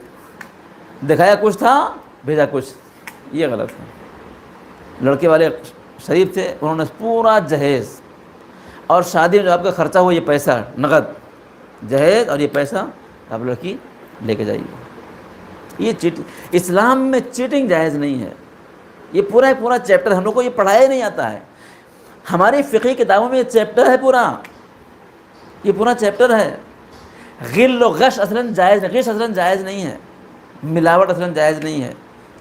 A: دکھایا کچھ تھا بھیجا کچھ، یہ غلط ہے۔ لڑکے والے شریف تھے، انہوں نے پورا جہیز اور شادی میں جو آپ کا خرچہ ہو یہ پیسہ نقد جہیز اور یہ پیسہ آپ لڑکی لے کے جائیے۔ یہ اسلام میں چیٹنگ جائز نہیں ہے۔ یہ پورا چیپٹر ہم لوگ کو یہ پڑھایا نہیں آتا ہے، ہماری فقہی کتابوں میں یہ چیپٹر ہے یہ پورا چیپٹر ہے۔ غل و غش اصلاً جائز نہیں، غش اصلاً جائز نہیں ہے، ملاوٹ اصلاً جائز نہیں ہے،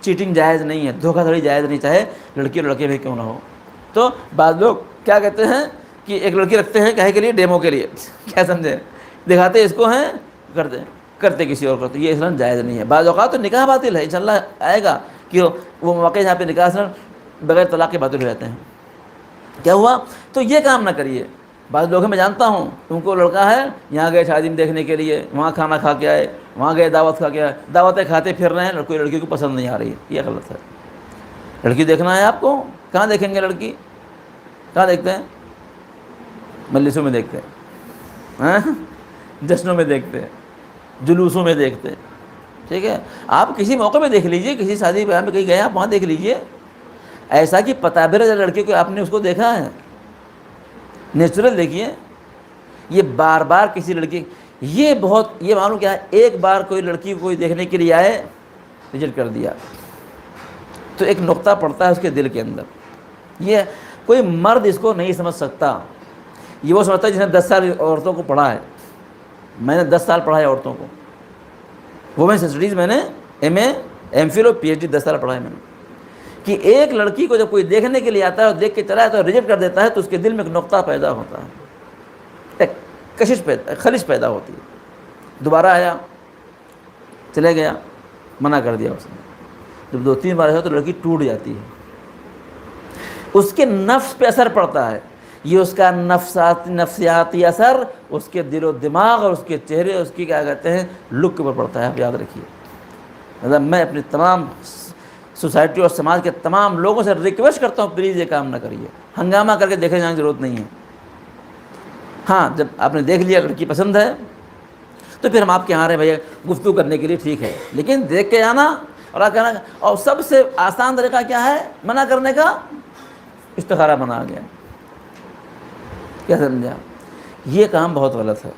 A: چیٹنگ جائز نہیں ہے، دھوکہ دھڑی جائز نہیں، چاہے لڑکی اور لڑکے بھی کیوں نہ ہو۔ تو بعض لوگ کیا کہتے ہیں کہ ایک لڑکی رکھتے ہیں کہے کے لیے، ڈیمو کے لیے، کیا سمجھے، دکھاتے اس کو ہیں، کرتے کسی اور کرتے، یہ اصلاً جائز نہیں ہے۔ بعض اوقات تو نکاح باطل ہے، انشاءاللہ آئے گا کہ وہ موقع جہاں پہ نکاح اصلاً بغیر طلاق کے باطل ہو جاتے ہیں۔ کیا ہوا؟ تو یہ کام نہ کریے۔ بعض لوگ میں جانتا ہوں ان کو لڑکا ہے، یہاں گئے شادی میں دیکھنے کے لیے، وہاں کھانا کھا کے آئے، وہاں گئے دعوت کھا کے آئے، دعوتیں کھاتے پھر رہے ہیں، کوئی لڑکی کو پسند نہیں آ رہی ہے، یہ غلط ہے۔ لڑکی دیکھنا ہے آپ کو، کہاں دیکھیں گے لڑکی؟ کہاں دیکھتے ہیں؟ مجلسوں میں دیکھتے ہیں، جشنوں میں دیکھتے ہیں، جلوسوں میں دیکھتے ہیں، ٹھیک ہے؟ آپ کسی موقع میں دیکھ لیجئے، کسی شادی بیاہ میں کہیں گئے آپ وہاں دیکھ لیجئے، ایسا کہ پتہ بھی رہے لڑکے کو آپ نے اس کو دیکھا ہے، نیچرل دیکھیے۔ یہ بار بار کسی لڑکی، یہ معلوم کیا ہے، ایک بار کوئی لڑکی کو کوئی دیکھنے کے لیے آئے، ریجیکٹ کر دیا، تو ایک نقطہ پڑتا ہے اس کے دل کے اندر۔ یہ کوئی مرد اس کو نہیں سمجھ سکتا، یہ وہ سمجھتا ہے جس نے 10 سال عورتوں کو پڑھا ہے۔ میں نے 10 سال پڑھا ہے عورتوں کو، وومن اسٹڈیز میں نے MA MPhil اور PhD 10 سال پڑھا ہے میں نے، کہ ایک لڑکی کو جب کوئی دیکھنے کے لیے آتا ہے اور دیکھ کے چلا جاتا ہے اور ریجیکٹ کر دیتا ہے تو اس کے دل میں ایک نقطہ پیدا ہوتا ہے، ایک کشش خلش پیدا ہوتی ہے۔ دوبارہ آیا، چلے گیا، منع کر دیا اس نے، جب 2-3 بار ہوا تو لڑکی ٹوٹ جاتی ہے، اس کے نفس پہ اثر پڑتا ہے۔ یہ اس کا نفسیاتی اثر اس کے دل و دماغ اور اس کے چہرے، اس کی کیا کہتے ہیں لک کے اوپر پڑتا ہے، آپ یاد رکھیے۔ مطلب میں اپنی تمام سوسائٹی اور سماج کے تمام لوگوں سے ریکویسٹ کرتا ہوں، پلیز یہ کام نہ کریے، ہنگامہ کر کے دیکھنے جانے کی ضرورت نہیں ہے۔ ہاں، جب آپ نے دیکھ لیا لڑکی پسند ہے تو پھر ہم آپ کے یہاں رہے بھیا گفتگو کرنے کے لیے، ٹھیک ہے، لیکن دیکھ کے آنا اور کہنا۔ اور سب سے آسان طریقہ کیا ہے منع کرنے کا؟ استخارہ بنا آ گیا، کیا سمجھا؟ یہ کام بہت غلط ہے۔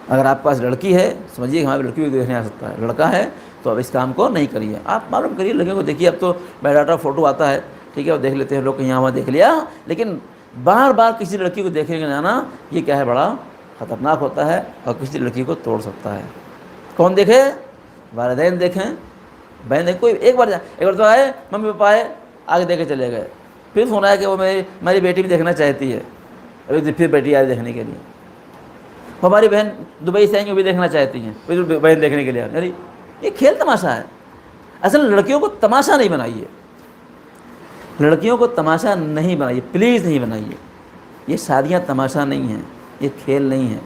A: اگر آپ کے پاس لڑکی ہے، سمجھیے کہ ہماری لڑکی کو دیکھنے آ سکتا ہے، لڑکا ہے تو اب اس کام کو نہیں کریے۔ آپ معلوم کریے لڑکیوں کو دیکھیے، اب تو بایوڈاٹا فوٹو آتا ہے، ٹھیک ہے، وہ دیکھ لیتے ہیں لوگ کہ یہاں وہاں دیکھ لیا، لیکن بار بار کسی لڑکی کو دیکھنے کے جانا یہ کیا ہے، بڑا خطرناک ہوتا ہے اور کسی لڑکی کو توڑ سکتا ہے۔ کون دیکھے؟ والدین دیکھیں، بہن دیکھ، کوئی ایک بار تو آئے، ممی پاپا آئے، آگے دیکھ کے چلے گئے، پھر فون آیا کہ وہ میری بیٹی بھی دیکھنا چاہتی ہے، ابھی پھر بیٹی آئی دیکھنے کے لیے، ہماری بہن دبئی سے آئیں گے وہ بھی دیکھنا چاہتی ہیں، پھر بہن دیکھنے کے لیے آ رہی۔ یہ کھیل تماشا ہے۔ اصل لڑکیوں کو تماشا نہیں بنائیے، لڑکیوں کو تماشا نہیں بنائیے، پلیز نہیں بنائیے۔ یہ شادیاں تماشا نہیں ہیں، یہ کھیل نہیں ہے۔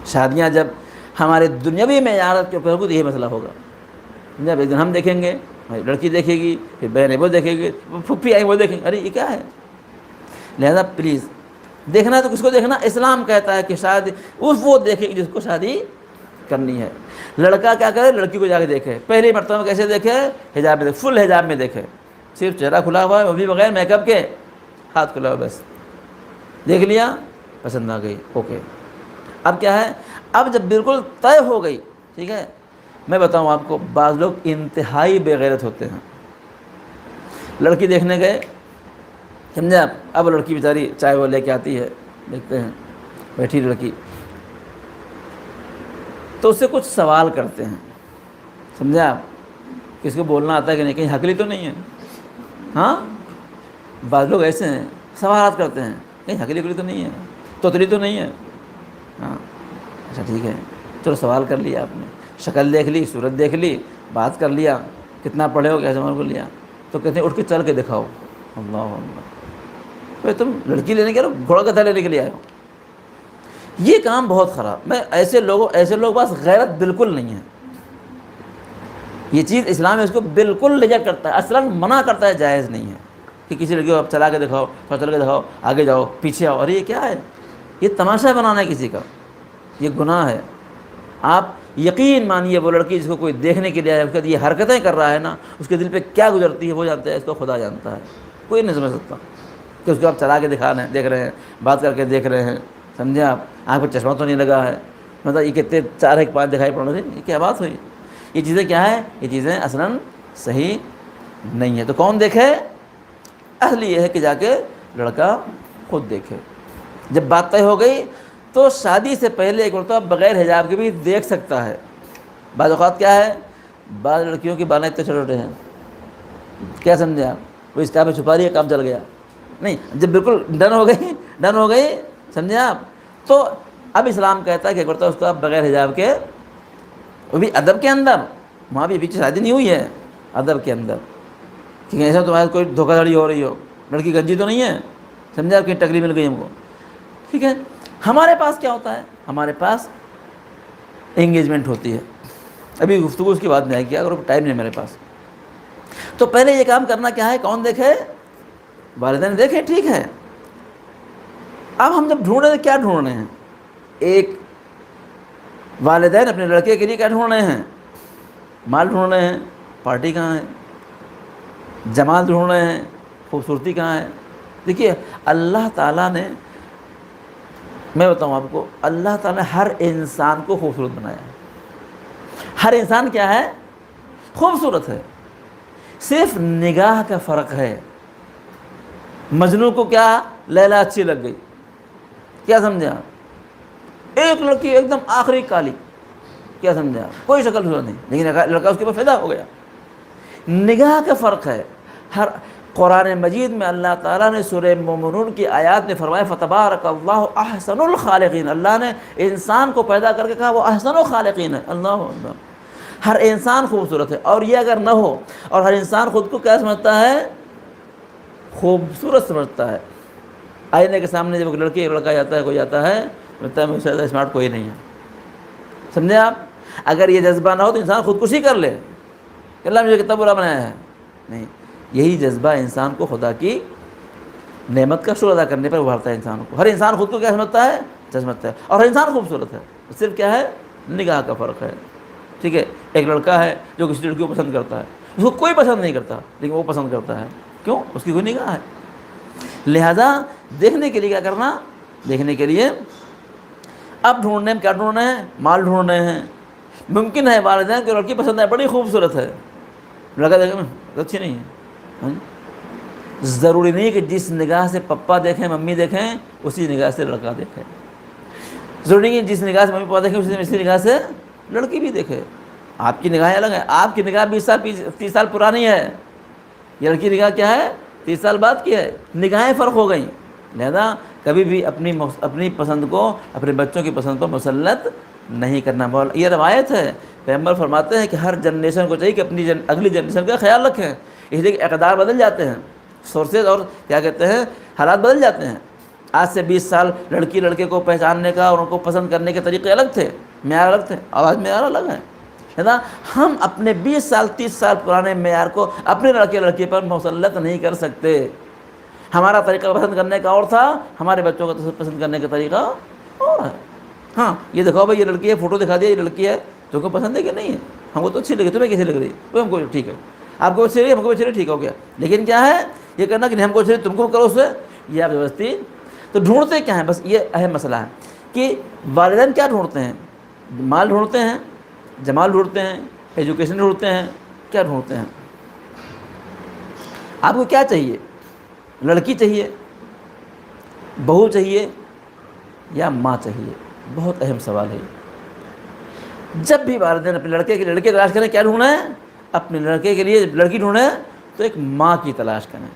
A: شادیاں جب ہمارے دنیاوی معیارات کے اوپر ہوگی تو یہ مسئلہ ہوگا۔ جب ایک دن ہم دیکھیں گے، لڑکی دیکھے گی، پھر بہنیں وہ دیکھیں گے، پھپھی آئیں وہ دیکھیں گے، ارے یہ کیا ہے؟ لہذا پلیز دیکھنا ہے تو کس کو دیکھنا؟ اسلام کہتا ہے کہ شادی وہ دیکھے گی جس کو شادی کرنی ہے۔ لڑکا کیا کرے؟ لڑکی کو جا کے دیکھے، پہلی مرتبہ کیسے دیکھے؟ حجاب میں دیکھے، فل حجاب میں دیکھے، صرف چہرہ کھلا ہوا ہے، وہ بھی بغیر میک اپ کے، ہاتھ کھلا ہوا، بس دیکھ لیا، پسند آ گئی، اوکے۔ اب کیا ہے؟ اب جب بالکل طے ہو گئی، ٹھیک ہے، میں بتاؤں آپ کو، بعض لوگ انتہائی بے غیرت ہوتے ہیں۔ لڑکی دیکھنے گئے، سمجھے آپ، اب لڑکی بیچاری چائے وہ لے کے آتی ہے، دیکھتے ہیں بیٹھی لڑکی، تو اس سے کچھ سوال کرتے ہیں، سمجھے آپ، کس کو بولنا آتا ہے کہ نہیں، کہیں حقلی تو نہیں ہے؟ ہاں، بعض لوگ ایسے ہیں، سوالات کرتے ہیں، کہیں حقلی تو نہیں ہے، توتلی تو نہیں ہے؟ ہاں، اچھا ٹھیک ہے، چلو سوال کر لیا آپ نے، شکل دیکھ لی، صورت دیکھ لی، بات کر لیا، کتنا پڑھے ہو، کیسے عمر کو لیا، تو کہتے ہیں اٹھ کے چل کے دکھاؤ۔ اللہ اللہ، بھائی تم لڑکی لینے کے آئے ہو، گھوڑا گدھا لینے کے لیے آئے ہو؟ یہ کام بہت خراب۔ میں ایسے لوگ بس غیرت بالکل نہیں ہے، یہ چیز اسلام اس کو بالکل ریجیکٹ کرتا ہے، اصلاً منع کرتا ہے، جائز نہیں ہے کہ کسی لڑکی کو آپ چلا کے دکھاؤ، چل کے دکھاؤ، آگے جاؤ، پیچھے آؤ، اور یہ کیا ہے؟ یہ تماشا بنانا ہے کسی کا، یہ گناہ ہے۔ آپ یقین مانیے وہ لڑکی جس کو کوئی دیکھنے کے لیے آیا، اس کا یہ حرکتیں کر رہا ہے نا، اس کے دل پہ کیا گزرتی ہے وہ جانتا ہے، اس کو خدا جانتا ہے، کوئی نہیں سمجھ سکتا کہ اس کو آپ چلا کے دکھا رہے ہیں، دیکھ رہے ہیں، بات کر کے دیکھ رہے ہیں، سمجھے آپ، آنکھ پہ چشمہ تو نہیں لگا ہے، مطلب یہ کتنے 4 ایک 5 دکھائی پڑ رہے ہیں، یہ کیا بات ہوئی؟ یہ چیزیں کیا ہے؟ یہ چیزیں اصلاً صحیح نہیں ہے۔ تو کون دیکھے؟ اصل یہ ہے کہ جا کے لڑکا خود دیکھے۔ جب بات طے ہو گئی تو شادی سے پہلے ایک مرتبہ بغیر حجاب کے بھی دیکھ سکتا ہے۔ بعض اوقات کیا ہے، بعض لڑکیوں کی بالیں اتنے چھوٹے ہیں، کیا سمجھے آپ، وہ اس کام میں چھپا رہی ہے، کام چل گیا نہیں، جب بالکل ڈن ہو گئی سمجھے آپ، تو اب اسلام کہتا ہے کہ ایک مرتبہ اس کو آپ بغیر حجاب کے، وہ بھی ادب کے اندر، وہاں بھی پیچھے شادی نہیں ہوئی ہے، ادب کے اندر، کیونکہ ایسا تمہارے کوئی دھوکہ دھڑی ہو رہی ہو، لڑکی گنجی تو نہیں ہے، سمجھا آپ، کہیں ٹکری مل گئی ہم کو، ٹھیک ہے۔ ہمارے پاس کیا ہوتا ہے؟ ہمارے پاس انگیجمنٹ ہوتی ہے، ابھی گفتگو اس کی بات میں آئے گی، اگر ٹائم نہیں ہے میرے پاس، تو پہلے یہ کام کرنا کیا ہے، کون دیکھے؟ والدین دیکھے، ٹھیک ہے۔ اب ہم جب ڈھونڈ رہے ہیں، کیا ڈھونڈ رہے ہیں؟ ایک والدین اپنے لڑکے کے لیے کیا ڈھونڈ رہے ہیں؟ مال ڈھونڈ رہے ہیں، پارٹی کہاں ہے، جمال ڈھونڈ رہے ہیں، خوبصورتی کہاں ہے۔ دیکھیے اللہ تعالیٰ نے، میں بتاؤں آپ کو، اللہ تعالیٰ نے ہر انسان کو خوبصورت بنایا ہے، ہر انسان کیا ہے؟ خوبصورت ہے، صرف نگاہ کا فرق ہے۔ مجنوں کو کیا لیلا اچھی لگ گئی، کیا سمجھا؟ ایک لڑکی ایک دم آخری کالی، کیا سمجھا؟ کوئی شکل صورت نہیں، لیکن لڑکا اس کے اوپر فدا ہو گیا۔ نگاہ کا فرق ہے۔ ہر قرآن مجید میں اللہ تعالیٰ نے سورہ مومنون کی آیات میں فرمایا فتبارک اللہ احسن الخالقین، اللہ نے انسان کو پیدا کر کے کہا وہ احسن الخالقین ہے، اللہ اکبر۔ ہر انسان خوبصورت ہے، اور یہ اگر نہ ہو، اور ہر انسان خود کو کیا سمجھتا ہے؟ خوبصورت سمجھتا ہے۔ آئینے کے سامنے جب ایک لڑکی ایک لڑکا جاتا ہے، کوئی جاتا ہے، لگتا ہے مجھ سے زیادہ اسمارٹ کوئی نہیں ہے، سمجھے آپ؟ اگر یہ جذبہ نہ ہو تو انسان خودکشی کر لے کہ اللہ مجھے کتنا برا بنایا ہے، نہیں، یہی جذبہ انسان کو خدا کی نعمت کا شکر ادا کرنے پر ابھارتا ہے انسان کو۔ ہر انسان خود کو کیا سمجھتا ہے؟ سمجھتا ہے، اور ہر انسان خوبصورت ہے، صرف کیا ہے؟ نگاہ کا فرق ہے، ٹھیک ہے۔ ایک لڑکا ہے جو کسی لڑکی کو پسند کرتا ہے، اس کو کوئی پسند نہیں کرتا لیکن وہ پسند کرتا ہے، کیوں؟ اس کی کوئی نگاہ ہے۔ لہذا دیکھنے کے لیے کیا کرنا؟ دیکھنے کے لیے اب ڈھونڈنے میں کیا ڈھونڈ رہے ہیں؟ مال ڈھونڈ رہے ہیں۔ ممکن ہے والدین کو لڑکی پسند ہے، بڑی خوبصورت ہے، لڑکا دیکھیں اچھی نہیں ہے، ضروری نہیں کہ جس نگاہ سے پپا دیکھیں ممی دیکھیں اسی نگاہ سے لڑکا دیکھے، ضروری نہیں کہ جس نگاہ سے ممی پپا دیکھیں اسی نگاہ سے لڑکی بھی دیکھے۔ آپ کی نگاہیں الگ ہیں، آپ کی نگاہ 20 سال 30 سال پرانی ہے، یہ لڑکی نگاہ کیا ہے؟ 30 سال بعد کی ہے، نگاہیں فرق ہو گئیں۔ لہذا کبھی بھی اپنی پسند کو اپنے بچوں کی پسند پر مسلط نہیں کرنا۔ یہ روایت ہے، پیغمبر فرماتے ہیں کہ ہر جنریشن کو چاہیے کہ اپنی اگلی جنریشن کا خیال رکھیں، اس لیے کہ اقدار بدل جاتے ہیں، سورسز اور کیا کہتے ہیں حالات بدل جاتے ہیں۔ آج سے 20 سال لڑکی لڑکے کو پہچاننے کا اور ان کو پسند کرنے کے طریقے الگ تھے، معیار الگ تھے، آواز معیار الگ ہے، ہے نا۔ ہم اپنے 20 سال 30 سال پرانے معیار کو اپنے لڑکے لڑکی پر مسلط نہیں کر سکتے۔ ہمارا طریقہ پسند کرنے کا اور تھا، ہمارے بچوں کا پسند کرنے کا طریقہ اور ہے۔ ہاں یہ دیکھو بھائی یہ لڑکی ہے، فوٹو دکھا دیا یہ لڑکی ہے، تم کو پسند ہے کہ نہیں ہے؟ ہم کو تو اچھی لگی، تمہیں کیسی لگ رہی ہے؟ تو ہم کو ٹھیک ہے، آپ کو اچھی لگی، ہم کو اچھی لگی، ٹھیک ہو گیا۔ لیکن کیا ہے یہ کرنا کہ ہم کو اچھی لگی تم کو کرو اس سے، یہ آپ زبردستی۔ تو ڈھونڈتے کیا ہیں؟ بس یہ اہم مسئلہ ہے کہ والدین کیا ڈھونڈتے ہیں؟ مال ڈھونڈتے ہیں، جمال ڈھونڈتے ہیں، ایجوکیشن ڈھونڈتے ہیں، کیا ڈھونڈتے ہیں؟ آپ کو کیا چاہیے؟ لڑکی چاہیے، بہو چاہیے یا ماں چاہیے؟ بہت اہم سوال ہے۔ جب بھی والدین اپنے لڑکے تلاش کریں، کیا ڈھونڈیں؟ اپنے لڑکے کے لیے لڑکی ڈھونڈیں تو ایک ماں کی تلاش کریں،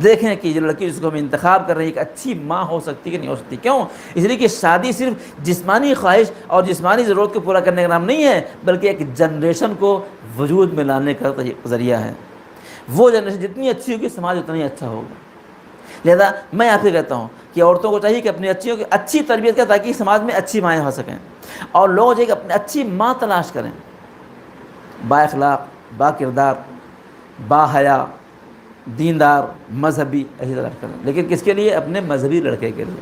A: دیکھیں کہ یہ لڑکی جس کو ہم انتخاب کر رہے ہیں ایک اچھی ماں ہو سکتی کہ نہیں ہو سکتی۔ کیوں؟ اس لیے کہ شادی صرف جسمانی خواہش اور جسمانی ضرورت کو پورا کرنے کا نام نہیں ہے، بلکہ ایک جنریشن کو وجود میں لانے کا ذریعہ ہے۔ وہ جنریشن جتنی اچھی ہوگی سماج اتنا ہی اچھا ہوگا۔ لہذا میں آپ سے کہتا ہوں کہ عورتوں کو چاہیے کہ اپنی بچیوں کی اچھی تربیت کریں تاکہ سماج میں اچھی مائیں ہو سکیں، اور لوگوں چاہیے کہ اپنی اچھی ماں تلاش کریں، با اخلاق، با کردار، با حیا، دیندار، مذہبی، ایسی تلاش کریں۔ لیکن کس کے لیے؟ اپنے مذہبی لڑکے کے لیے،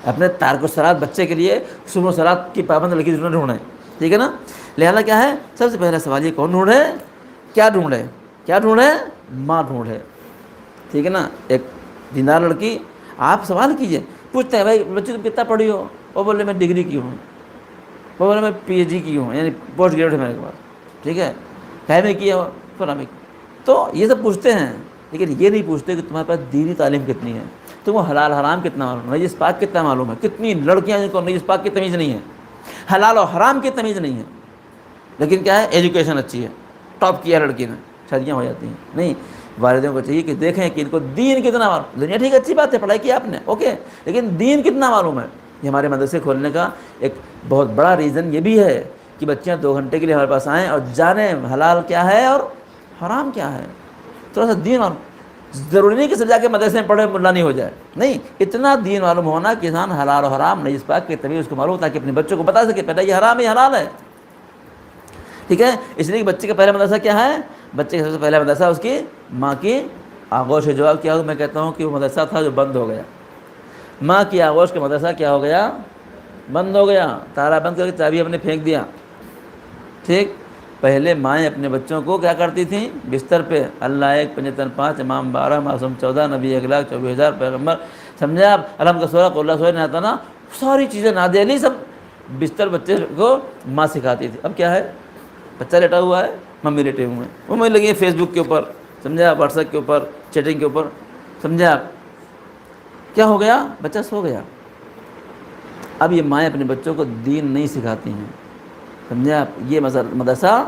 A: اپنے تارک الصلاۃ بچے کے لیے صبح صلاۃ کی پابند لڑکی ضرور ڈھونڈیں، ٹھیک ہے نا. لہٰذا کیا ہے، سب سے پہلا سوال یہ کون ڈھونڈے، کیا ڈھونڈے، کیا ڈھونڈے، ماں ڈھونڈے، ٹھیک ہے نا. ایک دیندار لڑکی، آپ سوال کیجئے، پوچھتے ہیں بھائی بچی تم کتنا پڑھی ہو، وہ بولے میں ڈگری کی ہوں، وہ بولے میں پی ایچ ڈی کی ہوں، یعنی پوسٹ گریجویٹ ہے میرے پاس، ٹھیک ہے، ہے میں کیا ہو فلاں میں. تو یہ سب پوچھتے ہیں، لیکن یہ نہیں پوچھتے کہ تمہارے پاس دینی تعلیم کتنی ہے، تم کو حلال حرام کتنا معلوم ہے، نجس پاک کتنا معلوم ہے. کتنی لڑکیاں جن کو نجس پاک کی تمیز نہیں ہے، حلال و حرام کی تمیز نہیں ہے، لیکن کیا ہے، ایجوکیشن اچھی ہے، ٹاپ کیا لڑکی نے، شادیاں ہو جاتی ہیں. نہیں، والدین کو چاہیے کہ دیکھیں کہ ان کو دین کتنا معلوم. دنیا ٹھیک اچھی بات ہے، پڑھائی کی آپ نے اوکے، لیکن دین کتنا معلوم ہے. یہ ہمارے مدرسے کھولنے کا ایک بہت بڑا ریزن یہ بھی ہے کہ بچیاں 2 گھنٹے کے لیے ہمارے پاس آئیں اور جانیں حلال کیا ہے اور حرام کیا ہے. تھوڑا سا دین معلوم، ضروری نہیں کہ سب جا کے مدرسے میں پڑھے ملا نہیں ہو جائے، نہیں، اتنا دین معلوم ہونا کہ انسان حلال و حرام نجس پاک کی تمیز اس کو معلوم، تاکہ اپنے بچوں کو بتا سکے پہلے یہ حرام ہے یہ حلال ہے. ٹھیک ہے، اس لیے کہ بچے کا پہلا مدرسہ کیا ہے، بچے کا سب سے پہلا مدرسہ اس کی ماں کی آغوش ہے. جواب کیا ہو، میں کہتا ہوں کہ وہ مدرسہ تھا جو بند ہو گیا. ماں کی آغوش کا مدرسہ کیا ہو گیا، بند ہو گیا. تالا بند کر کے چابی ہم نے پھینک دیا. ٹھیک، پہلے مائیں اپنے بچوں کو کیا کرتی تھیں، بستر پہ اللہ 1 پنجتن 5 امام 12 معصوم 14 نبی 1,24,000 پیغمبر، سمجھے آپ، الحمد کا سورہ قل اللہ سورہ نہیں آتا نا، ساری چیزیں نادے علی سب بستر بچے کو ماں سکھاتی تھی. اب کیا ہے، بچہ لیٹا ہوا ہے، ممی لیٹے ہوئے ہیں، وہ ممی لگی ہے فیس بک کے اوپر، سمجھے آپ، واٹس ایپ کے اوپر، چیٹنگ کے اوپر، سمجھے آپ. کیا ہو گیا، بچہ سو گیا. اب یہ مائیں اپنے بچوں کو دین نہیں سکھاتی ہیں، سمجھے آپ. یہ مدرسہ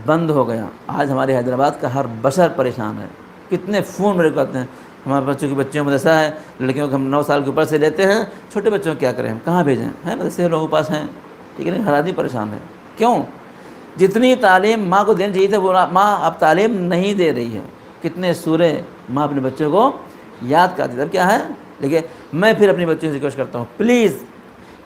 A: بند ہو گیا. آج ہمارے حیدرآباد کا ہر بشر پریشان ہے. کتنے فون میرے کو آتے ہیں، ہمارے بچوں کی بچیوں مدرسہ ہے، لڑکیوں کو ہم 9 سال کے اوپر سے لیتے ہیں، چھوٹے بچوں کو کیا کریں، ہم کہاں بھیجیں، ہیں مدرسے لوگوں کے پاس ہیں، ٹھیک ہے. ہر آدمی پریشان ہے. کیوں، جتنی تعلیم ماں کو دینی چاہیے تھی وہ ماں اب تعلیم نہیں دے رہی ہے. کتنے سورے ماں اپنے بچوں کو یاد کرتی تھی. اب کیا ہے، لیکن میں پھر اپنی بچوں سے ریکویسٹ کرتا ہوں، پلیز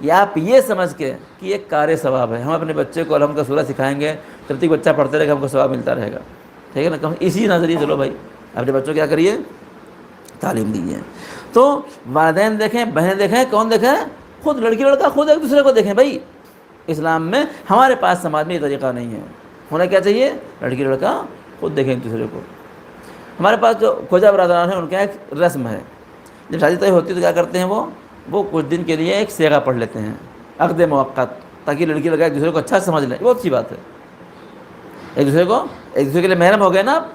A: یا آپ یہ سمجھ کے کہ یہ کار ثواب ہے، ہم اپنے بچے کو الحمد کا سورہ سکھائیں گے، جب تک بچہ پڑھتے رہے گا ہم کو ثواب ملتا رہے گا، ٹھیک ہے نا. اسی نظریے چلو بھائی، اپنے بچوں کو کیا کریے، تعلیم دیجیے. تو والدین دیکھیں، بہن دیکھیں، کون دیکھیں، خود لڑکی لڑکا خود ایک دوسرے کو دیکھیں. بھائی اسلام میں ہمارے پاس سماج میں یہ طریقہ نہیں ہے. ہونا کیا چاہیے، لڑکی لڑکا خود دیکھیں ایک دوسرے کو. ہمارے پاس جو کھوجا برادران ہیں ان کا ایک رسم ہے، جب شادی طے ہوتی ہے تو کیا کرتے ہیں، وہ کچھ دن کے لیے ایک صیغہ پڑھ لیتے ہیں، عقد موقت، تاکہ لڑکی لڑکا ایک دوسرے کو اچھا سمجھ لیں. بہت اچھی بات ہے، ایک دوسرے کے لیے محرم ہو گئے نا آپ،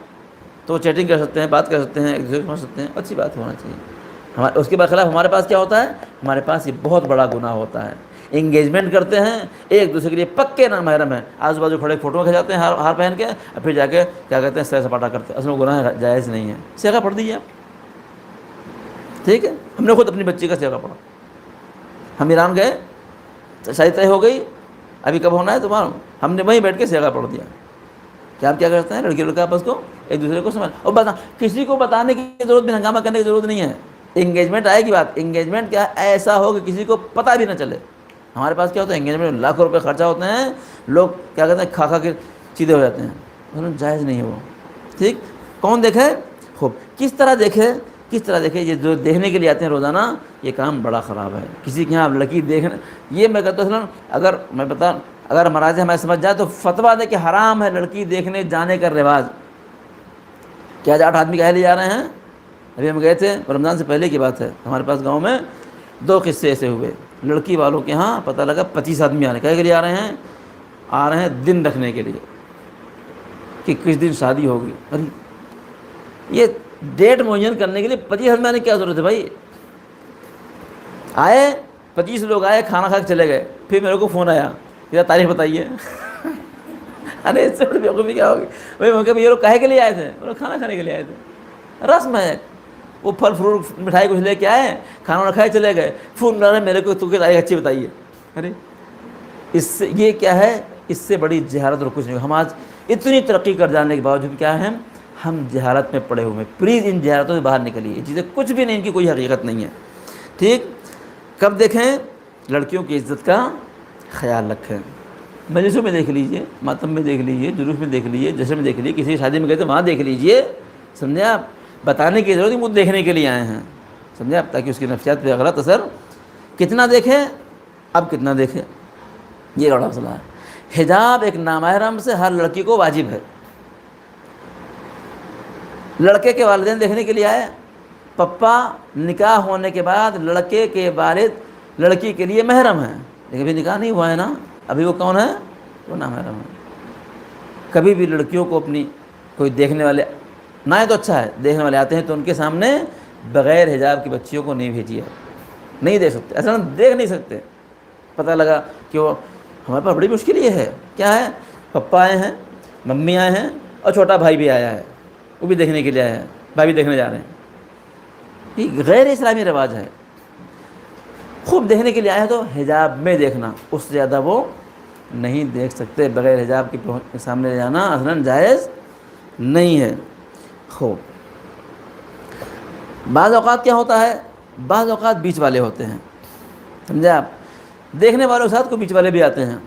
A: تو چیٹنگ کر سکتے ہیں، بات کر سکتے ہیں، ایک دوسرے کو سمجھ سکتے ہیں. اچھی بات ہونا چاہیے. اس کے برخلاف ہمارے پاس کیا ہوتا ہے، ہمارے پاس یہ بہت بڑا گناہ ہوتا ہے. انگیجمنٹ کرتے ہیں، ایک دوسرے کے لیے پکے نہ محرم ہیں، آجو بازو کھڑے فوٹو کھنچاتے ہیں ہار پہن کے، اور پھر جا کے کیا کہتے ہیں، سیر سپاٹا کرتے ہیں. اصل میں گناہ جائز نہیں ہے. صیغہ پڑھ دیجیے آپ، ٹھیک ہے. ہم نے خود اپنی بچی کا صیغہ پڑھا. ہم ایران گئے، شادی طے ہو گئی، ابھی کب ہونا ہے تمہارا، ہم نے وہیں بیٹھ کے صیغہ پڑھ دیا. کیا آپ کیا کرتے ہیں، لڑکی لڑکا آپس کو ایک دوسرے کو سمجھ، اور کسی کو بتانے کی ضرورت بھی، ہنگامہ کرنے کی ضرورت نہیں ہے. انگیجمنٹ آئے گی بات، انگیجمنٹ کیا ایسا ہو کہ کسی کو پتہ بھی نہ چلے. ہمارے پاس کیا ہوتا ہے، انگیجمنٹ میں لاکھوں روپے خرچہ ہوتے ہیں، لوگ کیا کہتے ہیں، کھا کے سیدھے ہو جاتے ہیں. جائز نہیں ہے وہ. ٹھیک، کون دیکھے، خوب کس طرح دیکھے، یہ جو دیکھنے کے لیے آتے ہیں روزانہ، یہ کام بڑا خراب ہے. کسی کے یہاں آپ لڑکی دیکھنا، یہ میں کہتا ہوں، اگر مراجع ہمیں سمجھ جائے تو فتویٰ دے کہ حرام ہے لڑکی دیکھنے جانے کا رواج. کیا 8 آدمی کہہ لے جا رہے ہیں. ابھی ہم گئے تھے، رمضان سے پہلے کی بات ہے، ہمارے پاس گاؤں میں 2 قصے ایسے ہوئے. لڑکی والوں کے ہاں پتہ لگا 25 آدمی آ رہے ہیں. کہہ کے لیے آ رہے ہیں دن رکھنے کے لیے کہ کس دن شادی ہوگی. ارے یہ ڈیٹ معین کرنے کے لیے 25 آدمی آنے کی کیا ضرورت ہے بھائی. آئے 25 لوگ آئے، کھانا کھا کے چلے گئے. پھر میرے کو فون آیا، یہ تاریخ بتائیے. ارے اس سے بڑی بیوقوفی کیا ہوگی بھائی. میں کہ یہ لوگ کہے کے لیے آئے تھے، وہ لوگ کھانا کھانے کے لیے آئے تھے. رسم ہے، وہ پھل فروٹ مٹھائی کچھ لے کے آئے، کھانا کھائے چلے گئے. فون لا رہے میرے کو، تو کہ تاریخ اچھی بتائیے. ارے اس سے یہ کیا ہے، اس سے بڑی جہالت اور کچھ نہیں. ہم آج اتنی ترقی کر جانے کے باوجود کیا ہے، ہم جہالت میں پڑے ہوئے ہیں. پلیز ان جہالتوں سے باہر نکلیے. یہ چیزیں کچھ بھی نہیں، ان کی کوئی حقیقت نہیں ہے. ٹھیک، کب دیکھیں، لڑکیوں کی عزت کا خیال رکھیں. مجلسوں میں دیکھ لیجئے، ماتم میں دیکھ لیجئے، جلوس میں دیکھ لیجئے، جشن میں دیکھ لیجئے، کسی شادی میں گئے تو وہاں دیکھ لیجئے. سمجھے آپ، بتانے کی ضرورت نہیں، وہ دیکھنے کے لیے آئے ہیں. سمجھے آپ، تاکہ اس کی نفسیات پہ غلط اثر کتنا دیکھیں، اب کتنا دیکھیں، یہ بڑا مسئلہ ہے۔ حجاب ایک نامحرم سے ہر لڑکی کو واجب ہے۔ لڑکے کے والدین دیکھنے کے لیے آئے، پپا نکاح ہونے کے بعد لڑکے کے والد لڑکی کے لیے محرم ہیں، لیکن ابھی نکاح نہیں ہوا ہے نا، ابھی وہ کون ہے؟ وہ نامحرم ہے۔ کبھی بھی لڑکیوں کو اپنی کوئی دیکھنے والے نہ ہے تو اچھا ہے، دیکھنے والے آتے ہیں تو ان کے سامنے بغیر حجاب کی بچیوں کو نہیں بھیجیے، نہیں دیکھ سکتے، ایسا دیکھ نہیں سکتے۔ پتہ لگا کہ وہ ہمارے پاس بڑی مشکل یہ ہے، کیا ہے؟ پپا آئے ہیں، ممی آئے ہیں، اور چھوٹا بھائی بھی آیا ہے، وہ بھی دیکھنے کے لیے آیا ہے، بھائی بھی دیکھنے جا رہے ہیں۔ یہ غیر اسلامی رواج ہے۔ خوب دیکھنے کے لیے آیا ہے تو حجاب میں دیکھنا، اس سے زیادہ وہ نہیں دیکھ سکتے، بغیر حجاب کے سامنے جانا اصلاً جائز نہیں ہے۔ خوب بعض اوقات کیا ہوتا ہے، بعض اوقات بیچ والے ہوتے ہیں، سمجھے آپ؟ دیکھنے والوں کے ساتھ کوئی بیچ والے بھی آتے ہیں۔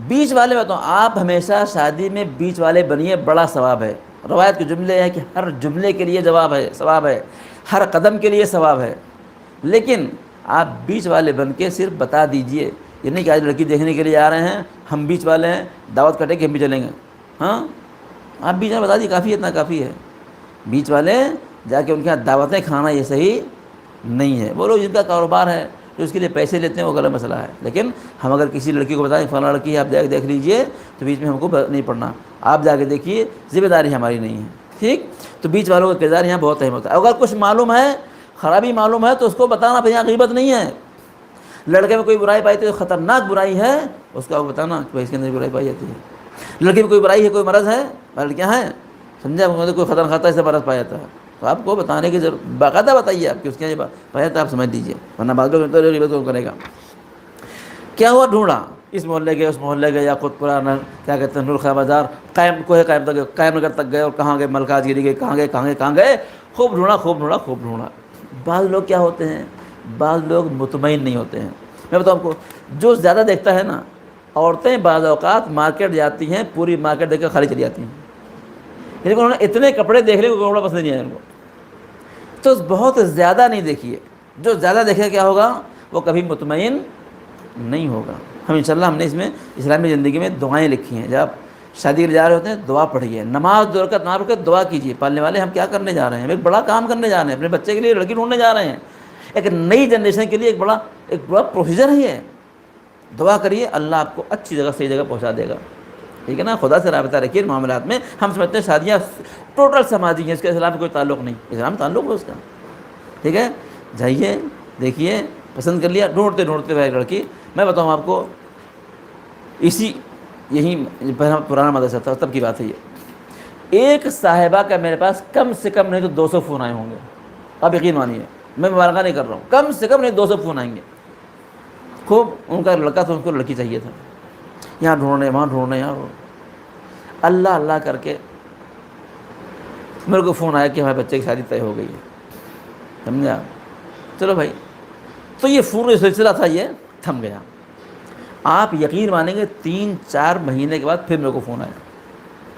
A: بیچ والے بتاؤ، آپ ہمیشہ شادی میں بیچ والے بنیے، بڑا ثواب ہے۔ روایت کے جملے ہیں کہ ہر جملے کے لیے ثواب ہے، ہر قدم کے لیے ثواب ہے، لیکن آپ بیچ والے بن کے صرف بتا دیجئے، یہ نہیں کہ آج لڑکی دیکھنے کے لیے آ رہے ہیں، ہم بیچ والے ہیں، دعوت کٹے کہ ہم بھی چلیں گے۔ ہاں، آپ بیچ میں بتا دیجیے، کافی ہے، اتنا کافی ہے۔ بیچ والے جا کے ان کے یہاں دعوتیں کھانا یہ صحیح نہیں ہے۔ وہ لوگ جن کا کاروبار ہے، جو اس کے لیے پیسے لیتے ہیں، وہ غلط مسئلہ ہے، لیکن ہم اگر کسی لڑکی کو بتائیں فلاں لڑکی ہے، آپ دیکھ لیجئے، تو بیچ میں ہم کو نہیں پڑنا، آپ جا کے دیکھیے، ذمہ داری ہماری نہیں ہے، ٹھیک؟ تو بیچ والوں کا کردار یہاں بہت اہم ہوتا ہے۔ اگر کچھ معلوم ہے، خرابی معلوم ہے، تو اس کو بتانا، بھئی یہاں غیبت نہیں ہے۔ لڑکے میں کوئی برائی پائی تو خطرناک برائی ہے، اس کو بتانا کہ اس کے اندر برائی پائی جاتی ہے۔ لڑکی میں کوئی برائی ہے، کوئی مرض ہے، لڑکیاں ہیں، سمجھا، کوئی خطرہ خطا اس سے مرض پایا جاتا ہے، تو آپ کو بتانے کی ضرورت، باقاعدہ بتائیے آپ کہ اس کے یہ پایا جاتا ہے، آپ سمجھ لیجیے، ورنہ بعض لوگ غیبت کو کرے گا۔ کیا ہوا؟ ڈھونڈا، اس محلے گئے، اس محلے گئے، یا خود پرانا کیا کہتے ہیں نور خان بازار، قائم نگر تک گئے، اور کہاں گئے، ملکاج گیری گئے، کہاں گئے، خوب ڈھونڈا۔ بعض لوگ کیا ہوتے ہیں، بعض لوگ مطمئن نہیں ہوتے ہیں۔ میں بتاؤں آپ کو، جو زیادہ دیکھتا ہے نا، عورتیں بعض اوقات مارکیٹ جاتی ہیں، پوری مارکیٹ دیکھ کر خالی چلی جاتی ہیں، لیکن انہوں نے اتنے کپڑے دیکھ لے، کپڑا پسند نہیں آیا ان کو۔ تو بہت زیادہ نہیں دیکھیے، جو زیادہ دیکھے کیا ہوگا، وہ کبھی مطمئن نہیں ہوگا۔ ہم نے اس میں اسلامی زندگی میں دعائیں لکھی ہیں، جب آپ شادی کے جا رہے ہوتے ہیں دعا پڑھیے، نماز 2 رکعت نہ پڑھ کے دعا کیجیے، پالنے والے ہم کیا کرنے جا رہے ہیں، ایک بڑا کام کرنے جا رہے ہیں، اپنے بچے کے لیے لڑکی ڈھونڈنے جا رہے ہیں، ایک نئی جنریشن کے لیے ایک بڑا پروسیجر ہے یہ۔ دعا کریے، اللہ آپ کو اچھی جگہ صحیح جگہ پہنچا دے گا، ٹھیک ہے نا؟ خدا سے رابطہ رکھیے معاملات میں۔ ہم سمجھتے ہیں شادیاں ٹوٹل سماجی ہیں، اس کے اسلام میں کوئی تعلق نہیں، اسلام تعلق ہے اس کا، ٹھیک ہے؟ جائیے، دیکھیے، پسند کر لیا، ڈھونڈتے ہوئے ایک لڑکی، میں بتاؤں آپ کو، یہی پرانا مدرسہ تھا تب کی بات ہے یہ، ایک صاحبہ کا میرے پاس کم سے کم نہیں تو 200 فون آئے ہوں گے، آپ یقین مانیے، میں مبالغہ نہیں کر رہا ہوں، کم سے کم نہیں 200 فون آئیں گے۔ خوب ان کا لڑکا تھا، ان کو لڑکی چاہیے تھا، یہاں ڈھونڈنے وہاں ڈھونڈنے، یہاں اللہ کر کے میرے کو فون آیا کہ ہمارے بچے کی شادی طے ہو گئی ہے، سمجھا؟ چلو بھائی، تو یہ فون سلسلہ تھا، یہ تھم گیا۔ آپ یقین مانیں گے 3-4 مہینے کے بعد پھر میرے کو فون آیا،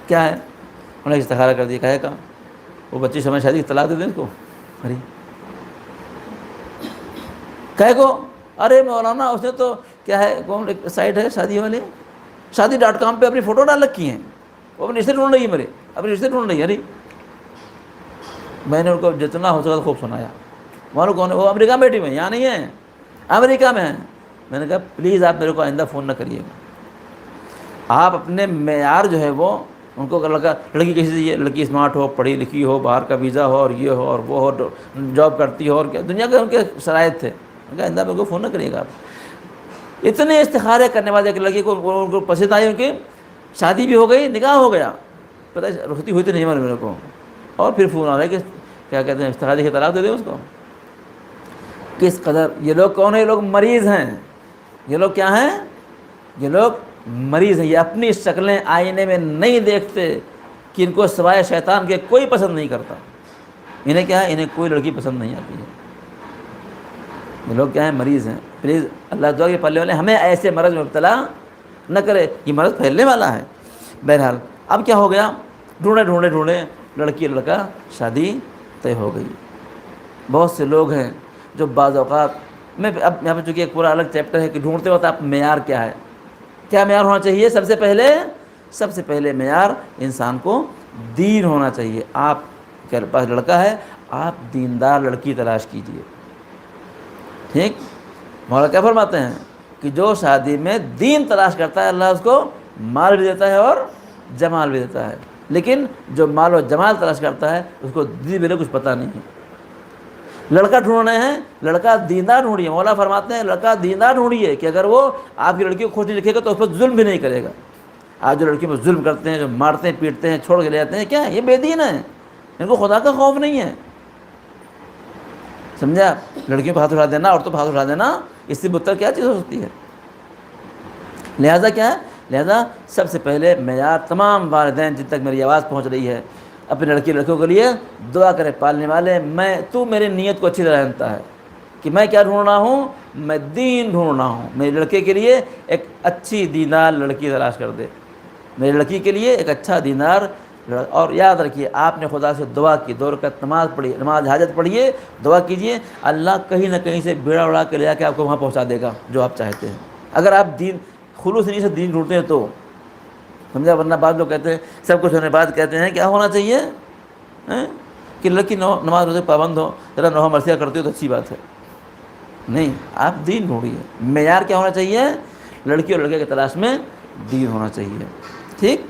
A: کیا ہے؟ انہوں نے استخارہ کر دیا، کہے کا وہ بچی سمجھ شادی طلاق دے دیں اس کو، ارے کہے کو، ارے مولانا اس نے تو کیا ہے، کون سائٹ ہے شادی والے، شادی.com پہ اپنی فوٹو ڈال رکھی ہیں، وہ اپنے رشتے ڈھونڈ رہی ہے، اپنے رشتے ڈھونڈ رہی ہے۔ ارے میں نے ان کو جتنا ہو سکا خوب سنایا، معلوم کون ہے وہ، امریکہ میں بیٹھی ہوئی، یہاں نہیں ہے، امریکہ میں ہے۔ میں نے کہا پلیز آپ میرے کو آئندہ فون نہ کریے گا، آپ اپنے معیار جو ہے وہ ان کو لڑکی کیسی چاہیے، لڑکی اسمارٹ ہو، پڑھی لکھی ہو، باہر کا ویزا ہو، اور یہ ہو اور وہ ہو، جاب کرتی ہو، اور کیا دنیا کے ان کے شرائط تھے۔ میں کہا آئندہ میرے کو فون نہ کریے گا آپ۔ اتنے استخارے کرنے والے ایک لڑکی کو ان کو پسند آئی، ان کی شادی بھی ہو گئی، نکاح ہو گیا، پتہ رخصتی ہوئی تو نہیں میرے کو، اور پھر فون آ رہا ہے کہ کیا کہتے ہیں استخارے کی طلاق دے دیں اس کو۔ کس قدر یہ لوگ کون ہیں؟ یہ لوگ مریض ہیں، یہ لوگ کیا ہیں؟ یہ لوگ مریض ہیں، یہ اپنی شکلیں آئینے میں نہیں دیکھتے کہ ان کو سوائے شیطان کے کوئی پسند نہیں کرتا، انہیں کیا ہے، انہیں کوئی لڑکی پسند نہیں آتی ہے، یہ لوگ کیا ہیں؟ مریض ہیں۔ پلیز اللہ دعا کے پلے والے ہمیں ایسے مرض میں مبتلا نہ کرے، یہ مرض پھیلنے والا ہے۔ بہرحال اب کیا ہو گیا، ڈھونڈے لڑکی لڑکا شادی طے ہو گئی۔ بہت سے لوگ ہیں جو بعض اوقات میں اب یہاں پہ چونکہ ایک پورا الگ چیپٹر ہے کہ ڈھونڈتے وقت آپ معیار کیا ہے، کیا معیار ہونا چاہیے؟ سب سے پہلے معیار انسان کو دین ہونا چاہیے۔ آپ کے پاس لڑکا ہے، آپ دیندار لڑکی تلاش کیجیے، ٹھیک؟ مولا کیا فرماتے ہیں کہ جو شادی میں دین تلاش کرتا ہے اللہ اس کو مال بھی دیتا ہے اور جمال بھی دیتا ہے، لیکن جو مال و جمال تلاش کرتا ہے اس کو دین میں کچھ پتہ نہیں ہے۔ لڑکا ڈھونڈنے ہیں، لڑکا دیندار ڈھونڈیے، مولا فرماتے ہیں لڑکا دیندار ڈھونڈیے کہ اگر وہ آپ کی لڑکی کو خوش نہیں رکھے گا تو اس پر ظلم بھی نہیں کرے گا۔ آج جو لڑکی پر ظلم کرتے ہیں، جو مارتے ہیں پیٹتے ہیں، چھوڑ کے لے جاتے ہیں، کیا یہ بے دین ہے، ان کو خدا کا خوف نہیں ہے، سمجھا؟ لڑکیوں پہ ہاتھ اٹھا دینا، عورتوں پہ ہاتھ اٹھا دینا، اس سے بدتر کیا چیز ہو سکتی ہے؟ لہٰذا کیا ہے؟ لہٰذا سب سے پہلے معیار تمام والدین جن تک میری آواز پہنچ رہی ہے اپنے لڑکیوں کے لیے دعا کرے، پالنے والے تو میری نیت کو اچھی طرح جانتا ہے کہ میں کیا ڈھونڈ رہا ہوں، میں دین ڈھونڈ رہا ہوں، میرے لڑکے کے لیے ایک اچھی دیندار لڑکی تلاش کر دے، میری لڑکی کے لیے ایک اچھا دیندار۔ اور یاد رکھیے آپ نے خدا سے دعا کی، 2 رکعت نماز پڑھی، نماز حاجت پڑھیے، دعا کیجیے، اللہ کہیں نہ کہیں سے بیڑا اڑا کے لے جا کے آپ کو وہاں پہنچا دے گا جو آپ چاہتے ہیں، اگر آپ دین خلوص نہیں سے دین ڈھونڈتے ہیں تو، سمجھا؟ ورنہ بعض لوگ کہتے ہیں سب کچھ ہونے بعد کہتے ہیں کیا ہونا چاہیے کہ لڑکی نماز روزے پابند ہو، ذرا نوحہ مرثیہ کرتی ہو تو اچھی بات ہے، نہیں، آپ دین ڈھونڈیے۔ معیار کیا ہونا چاہیے؟ لڑکی اور لڑکے کی تلاش میں دین ہونا چاہیے، ٹھیک؟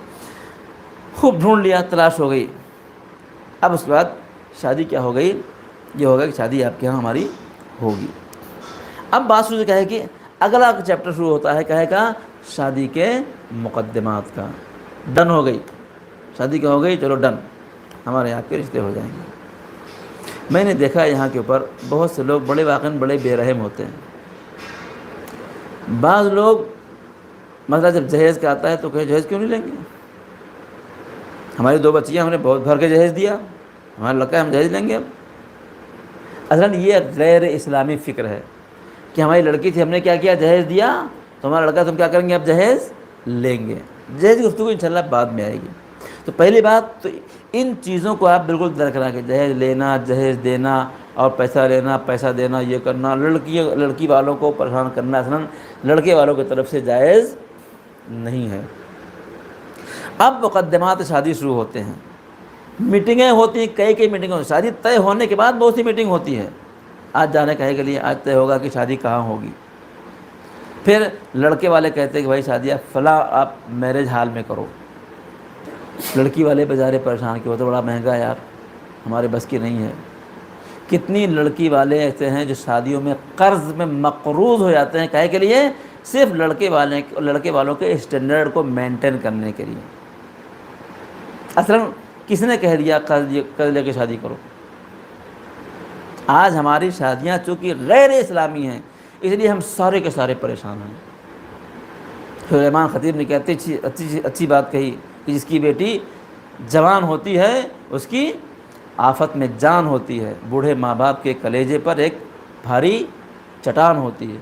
A: خوب ڈھونڈ لیا، تلاش ہو گئی، اب اس کے بعد شادی کیا ہو گئی؟ یہ ہوگا کہ شادی آپ کے یہاں ہماری ہوگی۔ اب بات شروع کیا ہے کہ اگلا چیپٹر شروع ہوتا ہے کہے کا شادی کے مقدمات کا۔ ڈن ہو گئی شادی، کیا ہو گئی؟ چلو ڈن، ہمارے یہاں کے رشتے ہو جائیں گے۔ میں نے دیکھا یہاں کے اوپر بہت سے لوگ بڑے واقعاً بڑے بے رحم ہوتے ہیں۔ بعض لوگ مسئلہ جب جہیز کا آتا ہے تو کہے جہیز کیوں نہیں لیں گے، ہماری 2 بچیاں ہم نے بہت بھر کے جہیز دیا، ہمارا لڑکا ہے ہم جہیز لیں گے۔ اب اصلاً یہ غیر اسلامی فکر ہے کہ ہماری لڑکی تھی، ہم نے کیا کیا؟ جہیز دیا، تو ہمارا لڑکا تم کیا کریں گے؟ اب جہیز لیں گے۔ جہیز کی گفتگو انشاءاللہ بعد میں آئے گی۔ تو پہلی بات تو ان چیزوں کو آپ بالکل درکنار کے جہیز لینا، جہیز دینا اور پیسہ لینا، پیسہ دینا، یہ کرنا، لڑکی والوں کو پریشان کرنا اصلاً لڑکے والوں کی طرف سے جائز نہیں ہے۔ اب مقدمات شادی شروع ہوتے ہیں، میٹنگیں ہوتی ہیں، کئی میٹنگیں ہوتی ہیں، شادی طے ہونے کے بعد بہت سی میٹنگ ہوتی ہے، آج جانے کہے کے لیے آج طے ہوگا کہ شادی کہاں ہوگی، پھر لڑکے والے کہتے ہیں کہ بھائی شادی آپ فلاں آپ میرج ہال میں کرو، لڑکی والے بیچارے پریشان کہ وہ تو بڑا مہنگا ہے یار، ہمارے بس کی نہیں ہے۔ کتنی لڑکی والے ایسے ہیں جو شادیوں میں قرض میں مقروض ہو جاتے ہیں کہے کے لیے، صرف لڑکے والوں کے اسٹینڈرڈ کو مینٹین کرنے کے لیے۔ اصلاً کس نے کہہ دیا قرض لے کے شادی کرو؟ آج ہماری شادیاں چونکہ غیر اسلامی ہیں اس لیے ہم سارے کے سارے پریشان ہیں۔ سلیمان خطیب نے کہتے اچھی بات کہی کہ جس کی بیٹی جوان ہوتی ہے اس کی آفت میں جان ہوتی ہے، بوڑھے ماں باپ کے کلیجے پر ایک بھاری چٹان ہوتی ہے۔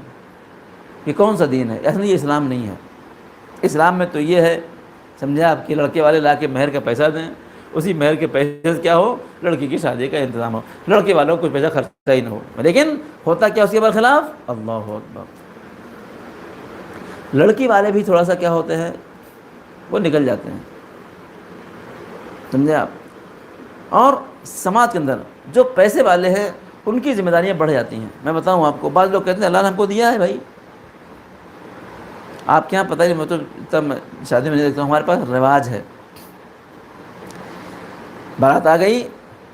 A: یہ کون سا دین ہے؟ اصل یہ اسلام نہیں ہے۔ اسلام میں تو یہ ہے، سمجھا آپ، کہ لڑکے والے لا کے مہر کا پیسہ دیں، اسی مہر کے پیسے سے کیا ہو؟ لڑکی کی شادی کا انتظام ہو، لڑکے والوں کو کچھ پیسہ خرچہ ہی نہ ہو۔ لیکن ہوتا کیا اس کے برخلاف؟ اللہ اکبر، لڑکی والے بھی تھوڑا سا کیا ہوتے ہیں، وہ نکل جاتے ہیں، سمجھے آپ؟ اور سماج کے اندر جو پیسے والے ہیں ان کی ذمہ داریاں بڑھ جاتی ہیں۔ میں بتاؤں آپ کو، بعض لوگ کہتے ہیں اللہ نے ہم کو دیا ہے بھائی، آپ کے یہاں پتہ نہیں، میں تو تب شادی میں دیکھتا ہوں ہمارے پاس رواج ہے، بارات آ گئی،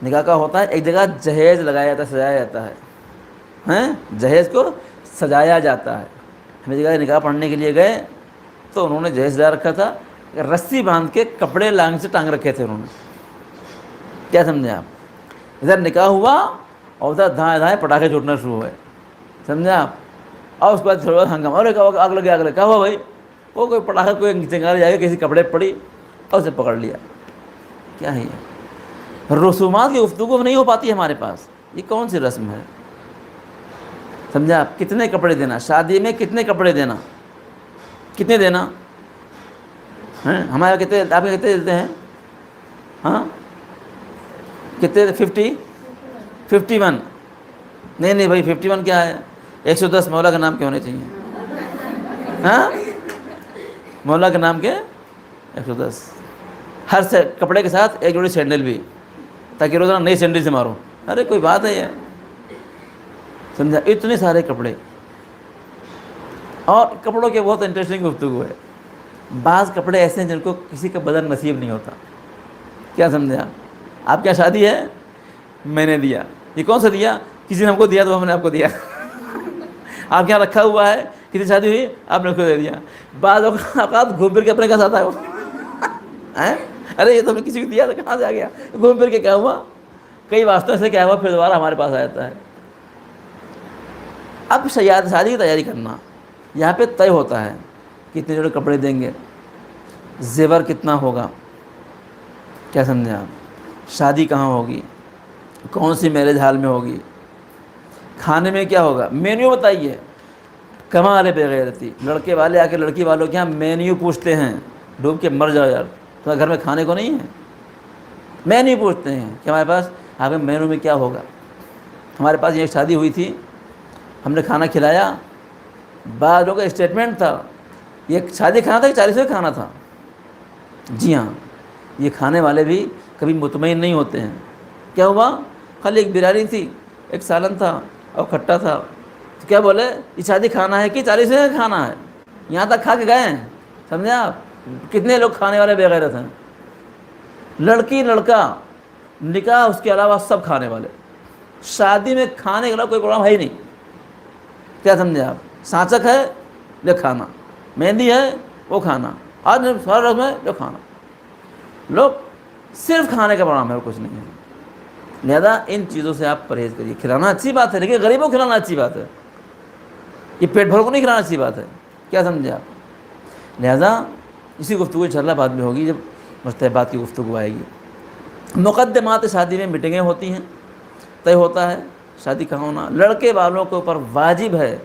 A: نکاح کا ہوتا ہے، ایک جگہ جہیز لگایا جاتا ہے، سجایا جاتا ہے، جہیز کو سجایا جاتا ہے۔ ہم ایک جگہ نکاح پڑھنے کے لیے گئے تو انہوں نے جہیز لا رکھا تھا، رسی باندھ کے کپڑے لانگ سے ٹانگ رکھے تھے انہوں نے، کیا سمجھے آپ؟ ادھر نکاح ہوا اور ادھر دھائیں دھائیں پٹاخے چھوٹنا شروع ہوئے، سمجھے آپ؟ اور اس کے بعد تھوڑا ہنگامہ، اور آگ لگے، کیا ہوا بھائی؟ وہ کوئی پٹاخہ کوئی چنگاری جا کے کسی کپڑے پڑی اور اسے پکڑ لیا۔ کیا ہے یہ؟ رسومات کی گفتگو نہیں ہو پاتی ہمارے پاس، یہ کون سی رسم ہے؟ سمجھا آپ؟ کتنے کپڑے دینا شادی میں، کتنے کپڑے دینا، کتنے دینا؟ ہمارے کتنے، آپ کے کتنے دیتے ہیں؟ ہاں کتنے؟ 51؟ نہیں بھائی 51 کیا ہے؟ 110 مولا کا نام کے ہونے چاہیے. ہاں مولا کا نام کے 110. ہر کپڑے کے ساتھ ایک جوڑی سینڈل بھی, تاکہ روزانہ نئی سینڈل سے مارو. ارے کوئی بات ہے یہ, سمجھا؟ اتنے سارے کپڑے. اور کپڑوں کے بہت انٹرسٹنگ گفتگو ہے. بعض کپڑے ایسے ہیں جن کو کسی کا بدن نصیب نہیں ہوتا. کیا سمجھا؟ آپ کیا شادی ہے, میں نے دیا. یہ کون سا دیا؟ کسی نے ہم کو دیا تو ہم نے آپ کو دیا. آپ کے یہاں رکھا ہوا ہے, کسی شادی ہوئی آپ نے اس کو دے دیا. بعض اوقات گھوم پھر کے اپنے کے ساتھ آئے ہو. ارے یہ تو ہم نے کسی کو دیا تھا, کہاں سے آ گیا؟ گھوم پھر کے کیا ہوا؟ کئی واسطوں سے کیا ہوا, پھر دوبارہ ہمارے پاس آ جاتا ہے. اب شادی کی تیاری کرنا, یہاں پہ طے ہوتا ہے کتنے جوڑے کپڑے دیں گے, زیور کتنا ہوگا. کیا سمجھے آپ؟ شادی کہاں ہوگی, کون سی میرج ہال میں ہوگی, کھانے میں کیا ہوگا, مینیو بتائیے. کمال بغیرتی, لڑکے والے آ کے لڑکی والوں کے یہاں مینیو پوچھتے ہیں. ڈوب کے مر جاؤ یار, تمہارے گھر میں کھانے کو نہیں ہے. مینیو پوچھتے ہیں کہ ہمارے پاس آپ کے مینیو میں کیا ہوگا. ہمارے پاس یہ شادی ہوئی تھی, ہم نے کھانا کھلایا. بعض لوگوں کا اسٹیٹمنٹ تھا, یہ شادی کھانا تھا کہ 40 کھانا تھا. جی ہاں, یہ کھانے والے بھی کبھی مطمئن نہیں ہوتے ہیں. کیا ہوا؟ خالی ایک بریانی تھی, ایک سالن تھا اور کھٹا تھا. تو کیا بولے, یہ شادی کھانا ہے کہ 40 کا کھانا ہے؟ یہاں تک کھا کے گئے ہیں. سمجھے آپ؟ کتنے لوگ کھانے والے بے غیرت ہیں. لڑکی لڑکا نکاح اس کے علاوہ سب کھانے والے. شادی میں کھانے کے علاوہ کوئی پروگرام ہے ہی نہیں. کیا سمجھے آپ؟ سانچک ہے لے کھانا, مہندی ہے وہ کھانا, آج سارا رسم ہے جو کھانا. لوگ صرف کھانے کا پروگرام ہے اور کچھ نہیں ہے. لہذا ان چیزوں سے آپ پرہیز کریے. کھلانا اچھی بات ہے, لیکن غریبوں کو کھلانا اچھی بات ہے. یہ پیٹ بھر کو نہیں کھلانا اچھی بات ہے. کیا سمجھے آپ؟ لہذا اسی گفتگو انشاءاللہ بعد میں ہوگی جب مستحبات کی گفتگو آئے گی. مقدمات شادی میں میٹنگیں ہوتی ہیں, طے ہوتا ہے شادی کہاں ہونا. لڑکے والوں کے اوپر واجب ہے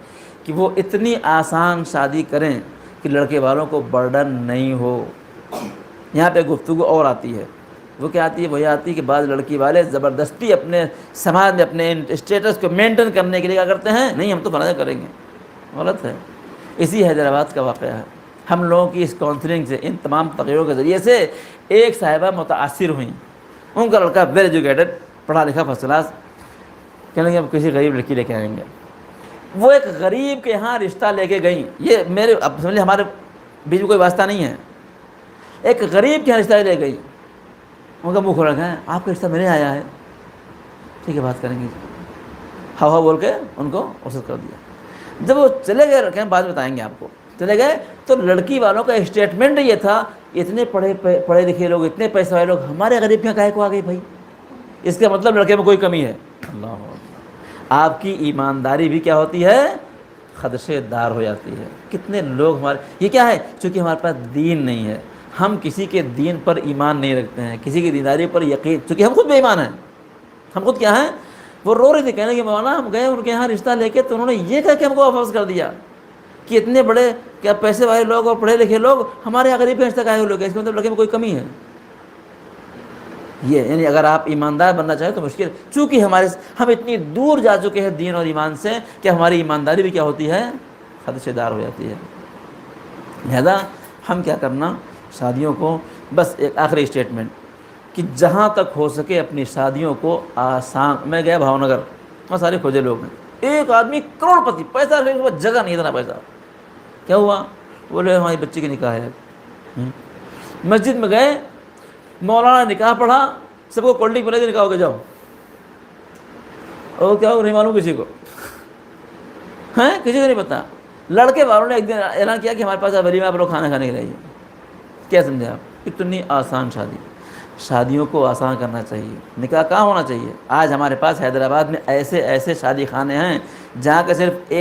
A: کہ وہ اتنی آسان شادی کریں کہ لڑکے والوں کو برڈن نہیں ہو. یہاں پہ گفتگو اور آتی ہے. وہ کیا آتی ہے؟ وہی آتی ہے کہ بعض لڑکی والے زبردستی اپنے سماج میں اپنے اسٹیٹس کو مینٹین کرنے کے لیے کیا کرتے ہیں, نہیں ہم تو فلاں کریں گے. غلط ہے. اسی حیدرآباد کا واقعہ ہے. ہم لوگوں کی اس کاؤنسلنگ سے, ان تمام تقریروں کے ذریعے سے ایک صاحبہ متاثر ہوئیں. ان کا لڑکا ویل ایجوکیٹڈ, پڑھا لکھا فرسٹ کلاس, کہنے لگے اب کسی غریب لڑکی لے کے آئیں گے. وہ ایک غریب کے یہاں رشتہ لے کے گئیں. یہ میرے اب سمجھ لیں ہمارے بیچ میں کوئی واسطہ نہیں ہے. ایک غریب کے یہاں رشتہ لے گئی. ان کا منہ کھول رکھا ہے, آپ کا رشتہ میرے آیا ہے, ٹھیک ہے بات کریں گے. ہوا بول کے ان کو رخصت کر دیا. جب وہ چلے گئے, رکھیں بعد میں بتائیں گے آپ کو, چلے گئے تو لڑکی والوں کا اسٹیٹمنٹ یہ تھا, اتنے پڑھے لکھے لوگ, اتنے پیسے والے لوگ ہمارے غریب کے یہاں کاہے کو آ گئی بھائی. اس کا مطلب لڑکے میں کوئی کمی ہے. اللہ آپ کی ایمانداری بھی کیا ہوتی ہے, خدشے دار ہو جاتی ہے. کتنے لوگ ہمارے, یہ کیا ہے, چونکہ ہمارے پاس دین نہیں ہے, ہم کسی کے دین پر ایمان نہیں رکھتے ہیں, کسی کی دینداری پر یقین, چونکہ ہم خود بے ایمان ہیں. ہم خود کیا ہیں, وہ رو رہے تھے, کہنے کہ مولانا ہم گئے ان کے یہاں رشتہ لے کے تو انہوں نے یہ کہا کہ ہم کو واپس کر دیا کہ اتنے بڑے کیا پیسے والے لوگ اور پڑھے لکھے لوگ ہمارے یہاں غریب کے رشتہ کائے ہوئے لوگ ہیں. اس کے مطلب لڑکے میں کوئی کمی ہے. یہ یعنی اگر آپ ایماندار بننا چاہیں تو مشکل, چونکہ ہم اتنی دور جا چکے ہیں دین اور ایمان سے کہ ہماری ایمانداری بھی کیا ہوتی ہے, خدشے دار ہو جاتی ہے. لہذا ہم کیا کرنا, شادیوں کو بس ایک آخری اسٹیٹمنٹ کہ جہاں تک ہو سکے اپنی شادیوں کو آسان. میں گیا بھاؤ نگر, وہاں سارے کھوجے لوگ ہیں. ایک آدمی کروڑ پتی, پیسہ جگہ نہیں, اتنا پیسہ. کیا ہوا؟ بولے ہماری بچی کی نکاح ہے. مسجد میں گئے, مولانا نے نکاح پڑھا, سب کو کولڈ ڈرنک پلے نکاح ہو کے جاؤ. اور کیا ہو, نہیں معلوم کسی کو ہیں, کسی کو نہیں پتا. لڑکے والوں نے ایک دن اعلان کیا کہ ہمارے پاس ولیمہ آپ لوگ کھانا کھانے کے لیے. کیا سمجھے آپ؟ اتنی آسان شادی. شادیوں کو آسان کرنا چاہیے. نکاح کہاں ہونا چاہیے؟ آج ہمارے پاس حیدرآباد میں ایسے شادی خانے ہیں جہاں کا صرف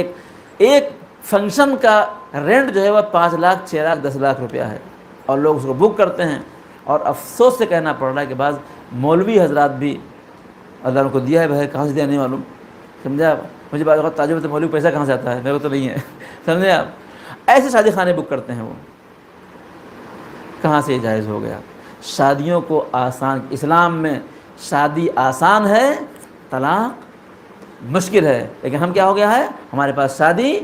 A: ایک فنکشن کا رینٹ جو ہے وہ 5 لاکھ 6 لاکھ 10 لاکھ روپیہ ہے, اور لوگ اس کو بک کرتے ہیں. اور افسوس سے کہنا پڑ رہا ہے کہ بعض مولوی حضرات بھی, اللہ ان کو دیا ہے بھائی, کہاں سے دیا نہیں معلوم. سمجھے آپ؟ مجھے بعض اوقات تعجب ہوتا ہے, مولوی پیسہ کہاں سے آتا ہے, میرے کو تو نہیں ہے. سمجھے آپ؟ ایسے شادی خانے بک کرتے ہیں. وہ کہاں سے یہ جائز ہو گیا؟ شادیوں کو آسان, اسلام میں شادی آسان ہے, طلاق مشکل ہے، لیکن ہم کیا ہو گیا ہے، ہمارے پاس شادی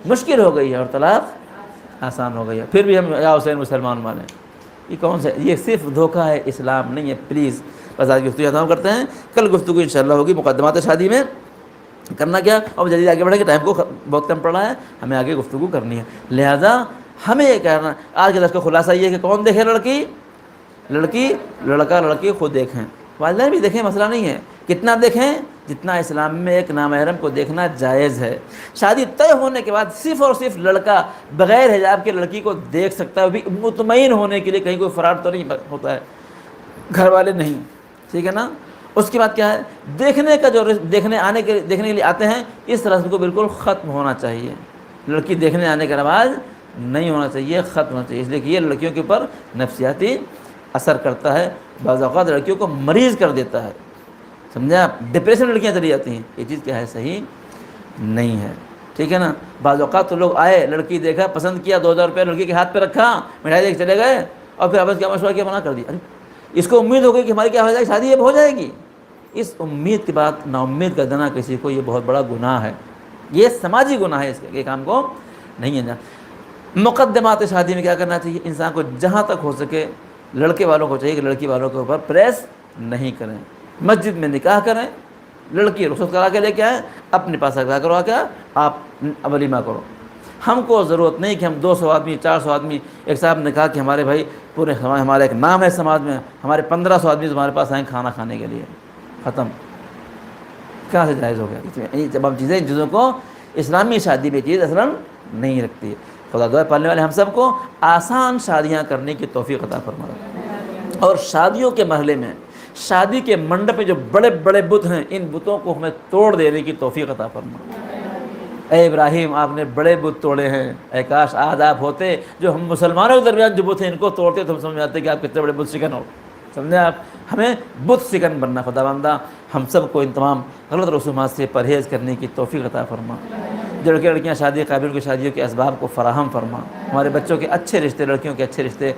A: مشکل ہو گئی ہے اور طلاق آسان ہو گئی ہے، پھر بھی ہم یا حسین مسلمان مانیں۔ یہ کون سا، یہ صرف دھوکہ ہے، اسلام نہیں ہے۔ پلیز بس آج گفتگو ختم کرتے ہیں، کل گفتگو انشاءاللہ ہوگی مقدمات شادی میں کرنا کیا، اور جلدی آگے بڑھیں گے، ٹائم کو بہت کم پڑا ہے، ہمیں آگے گفتگو کرنی ہے۔ لہذا ہمیں یہ کہنا، آج کے درس کا خلاصہ یہ ہے کہ کون دیکھے لڑکی، لڑکی، لڑکا لڑکی خود دیکھیں، والدین بھی دیکھیں، مسئلہ نہیں ہے، کتنا دیکھیں، جتنا اسلام میں ایک نامحرم کو دیکھنا جائز ہے۔ شادی طے ہونے کے بعد صرف اور صرف لڑکا بغیر حجاب کے لڑکی کو دیکھ سکتا ہے، وہ بھی مطمئن ہونے کے لیے، کہیں کوئی فراڈ تو نہیں ہوتا ہے، گھر والے نہیں، ٹھیک ہے نا۔ اس کے بعد کیا ہے، دیکھنے کا جو دیکھنے کے لیے آتے ہیں، اس رسم کو بالکل ختم ہونا چاہیے۔ لڑکی دیکھنے آنے کا رواج نہیں ہونا چاہیے، ختم ہونا چاہیے، اس لیے کہ یہ لڑکیوں کے اوپر نفسیاتی اثر کرتا ہے، بعض اوقات لڑکیوں کو مریض کر دیتا ہے، سمجھے آپ، ڈپریشن لڑکیاں چلی جاتی ہیں، یہ چیز کیا ہے، صحیح نہیں ہے، ٹھیک ہے نا۔ بعض اوقات تو لوگ آئے، لڑکی دیکھا، پسند کیا، 2000 روپے لڑکی کے ہاتھ پہ رکھا، مٹھائی دے کے چلے گئے، اور پھر آپس کیا مشورہ کیا، منع کر دیا۔ اس کو امید ہو گئی کہ ہماری کیا ہو جائے گی، شادی اب ہو جائے گی۔ اس امید کے بعد نا امید کر دینا کسی کو، یہ بہت بڑا گناہ ہے، یہ سماجی گناہ ہے، اس کے کام کو نہیں ہے۔ مقدمات شادی میں کیا کرنا چاہیے، انسان کو جہاں تک ہو سکے، لڑکے والوں کو چاہیے کہ لڑکی والوں کے اوپر پریس نہیں کریں، مسجد میں نکاح کریں، لڑکی رخصت کرا کے لے کے آئیں، اپنے پاس رکھا کروا کے آپ ولیمہ کرو۔ ہم کو ضرورت نہیں کہ ہم 200 آدمی 400 آدمی ایک صاحب نے کہا کہ ہمارے بھائی پورے ہمارا ایک نام ہے سماج میں، ہمارے 1500 آدمی تمہارے پاس آئیں کھانا کھانے کے لیے، ختم، کہاں سے جائز ہو گیا؟ یہ تمام چیزیں، ان چیزوں کو اسلامی شادی میں چیز اصلاً نہیں رکھتی ہے۔ خدا دعا پالنے والے ہم سب کو آسان شادیاں کرنے کی توفیق عطا فرمائے، اور شادیوں کے مرحلے میں، شادی کے منڈپ میں جو بڑے بڑے بت ہیں، ان بتوں کو ہمیں توڑ دینے کی توفیق عطا فرمائے۔ اے ابراہیم، آپ نے بڑے بت توڑے ہیں، اے کاش آج آپ ہوتے جو ہم مسلمانوں کے درمیان جو بت ہیں ان کو توڑتے، تو ہم سمجھ آتے کہ آپ کتنے بڑے بت شکن ہو، سمجھے آپ۔ ہمیں بت شکن بننا، خدا بندہ ہم سب کو ان تمام غلط رسومات سے پرہیز کرنے کی توفیق عطا فرما۔ جو لڑکیاں شادی قابل کو شادیوں کے اسباب کو فراہم فرما، ہمارے بچوں کے اچھے رشتے، لڑکیوں کے اچھے رشتے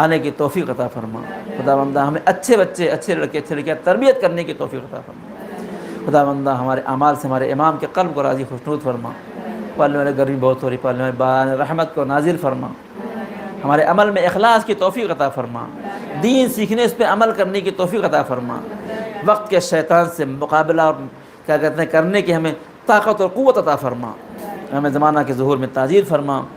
A: آنے کی توفیق عطا فرما۔ خدا بندہ ہمیں اچھے بچے، اچھے لڑکے، اچھے لڑکیاں تربیت کرنے کی توفیق عطا فرما۔ خدا بندہ ہمارے اعمال سے ہمارے امام کے قلب کو راضی خوشنود فرما۔ پالنے والے گرمی بہت ہو رہی، پالنے والے باران رحمت کو نازل فرما، ہمارے عمل میں اخلاص کی توفیق عطا فرما، دین سیکھنے اس پہ عمل کرنے کی توفیق عطا فرما، وقت کے شیطان سے مقابلہ اور کیا کہتے ہیں کرنے کی ہمیں طاقت اور قوت عطا فرما، ہمیں زمانہ کے ظہور میں تعزیر فرما۔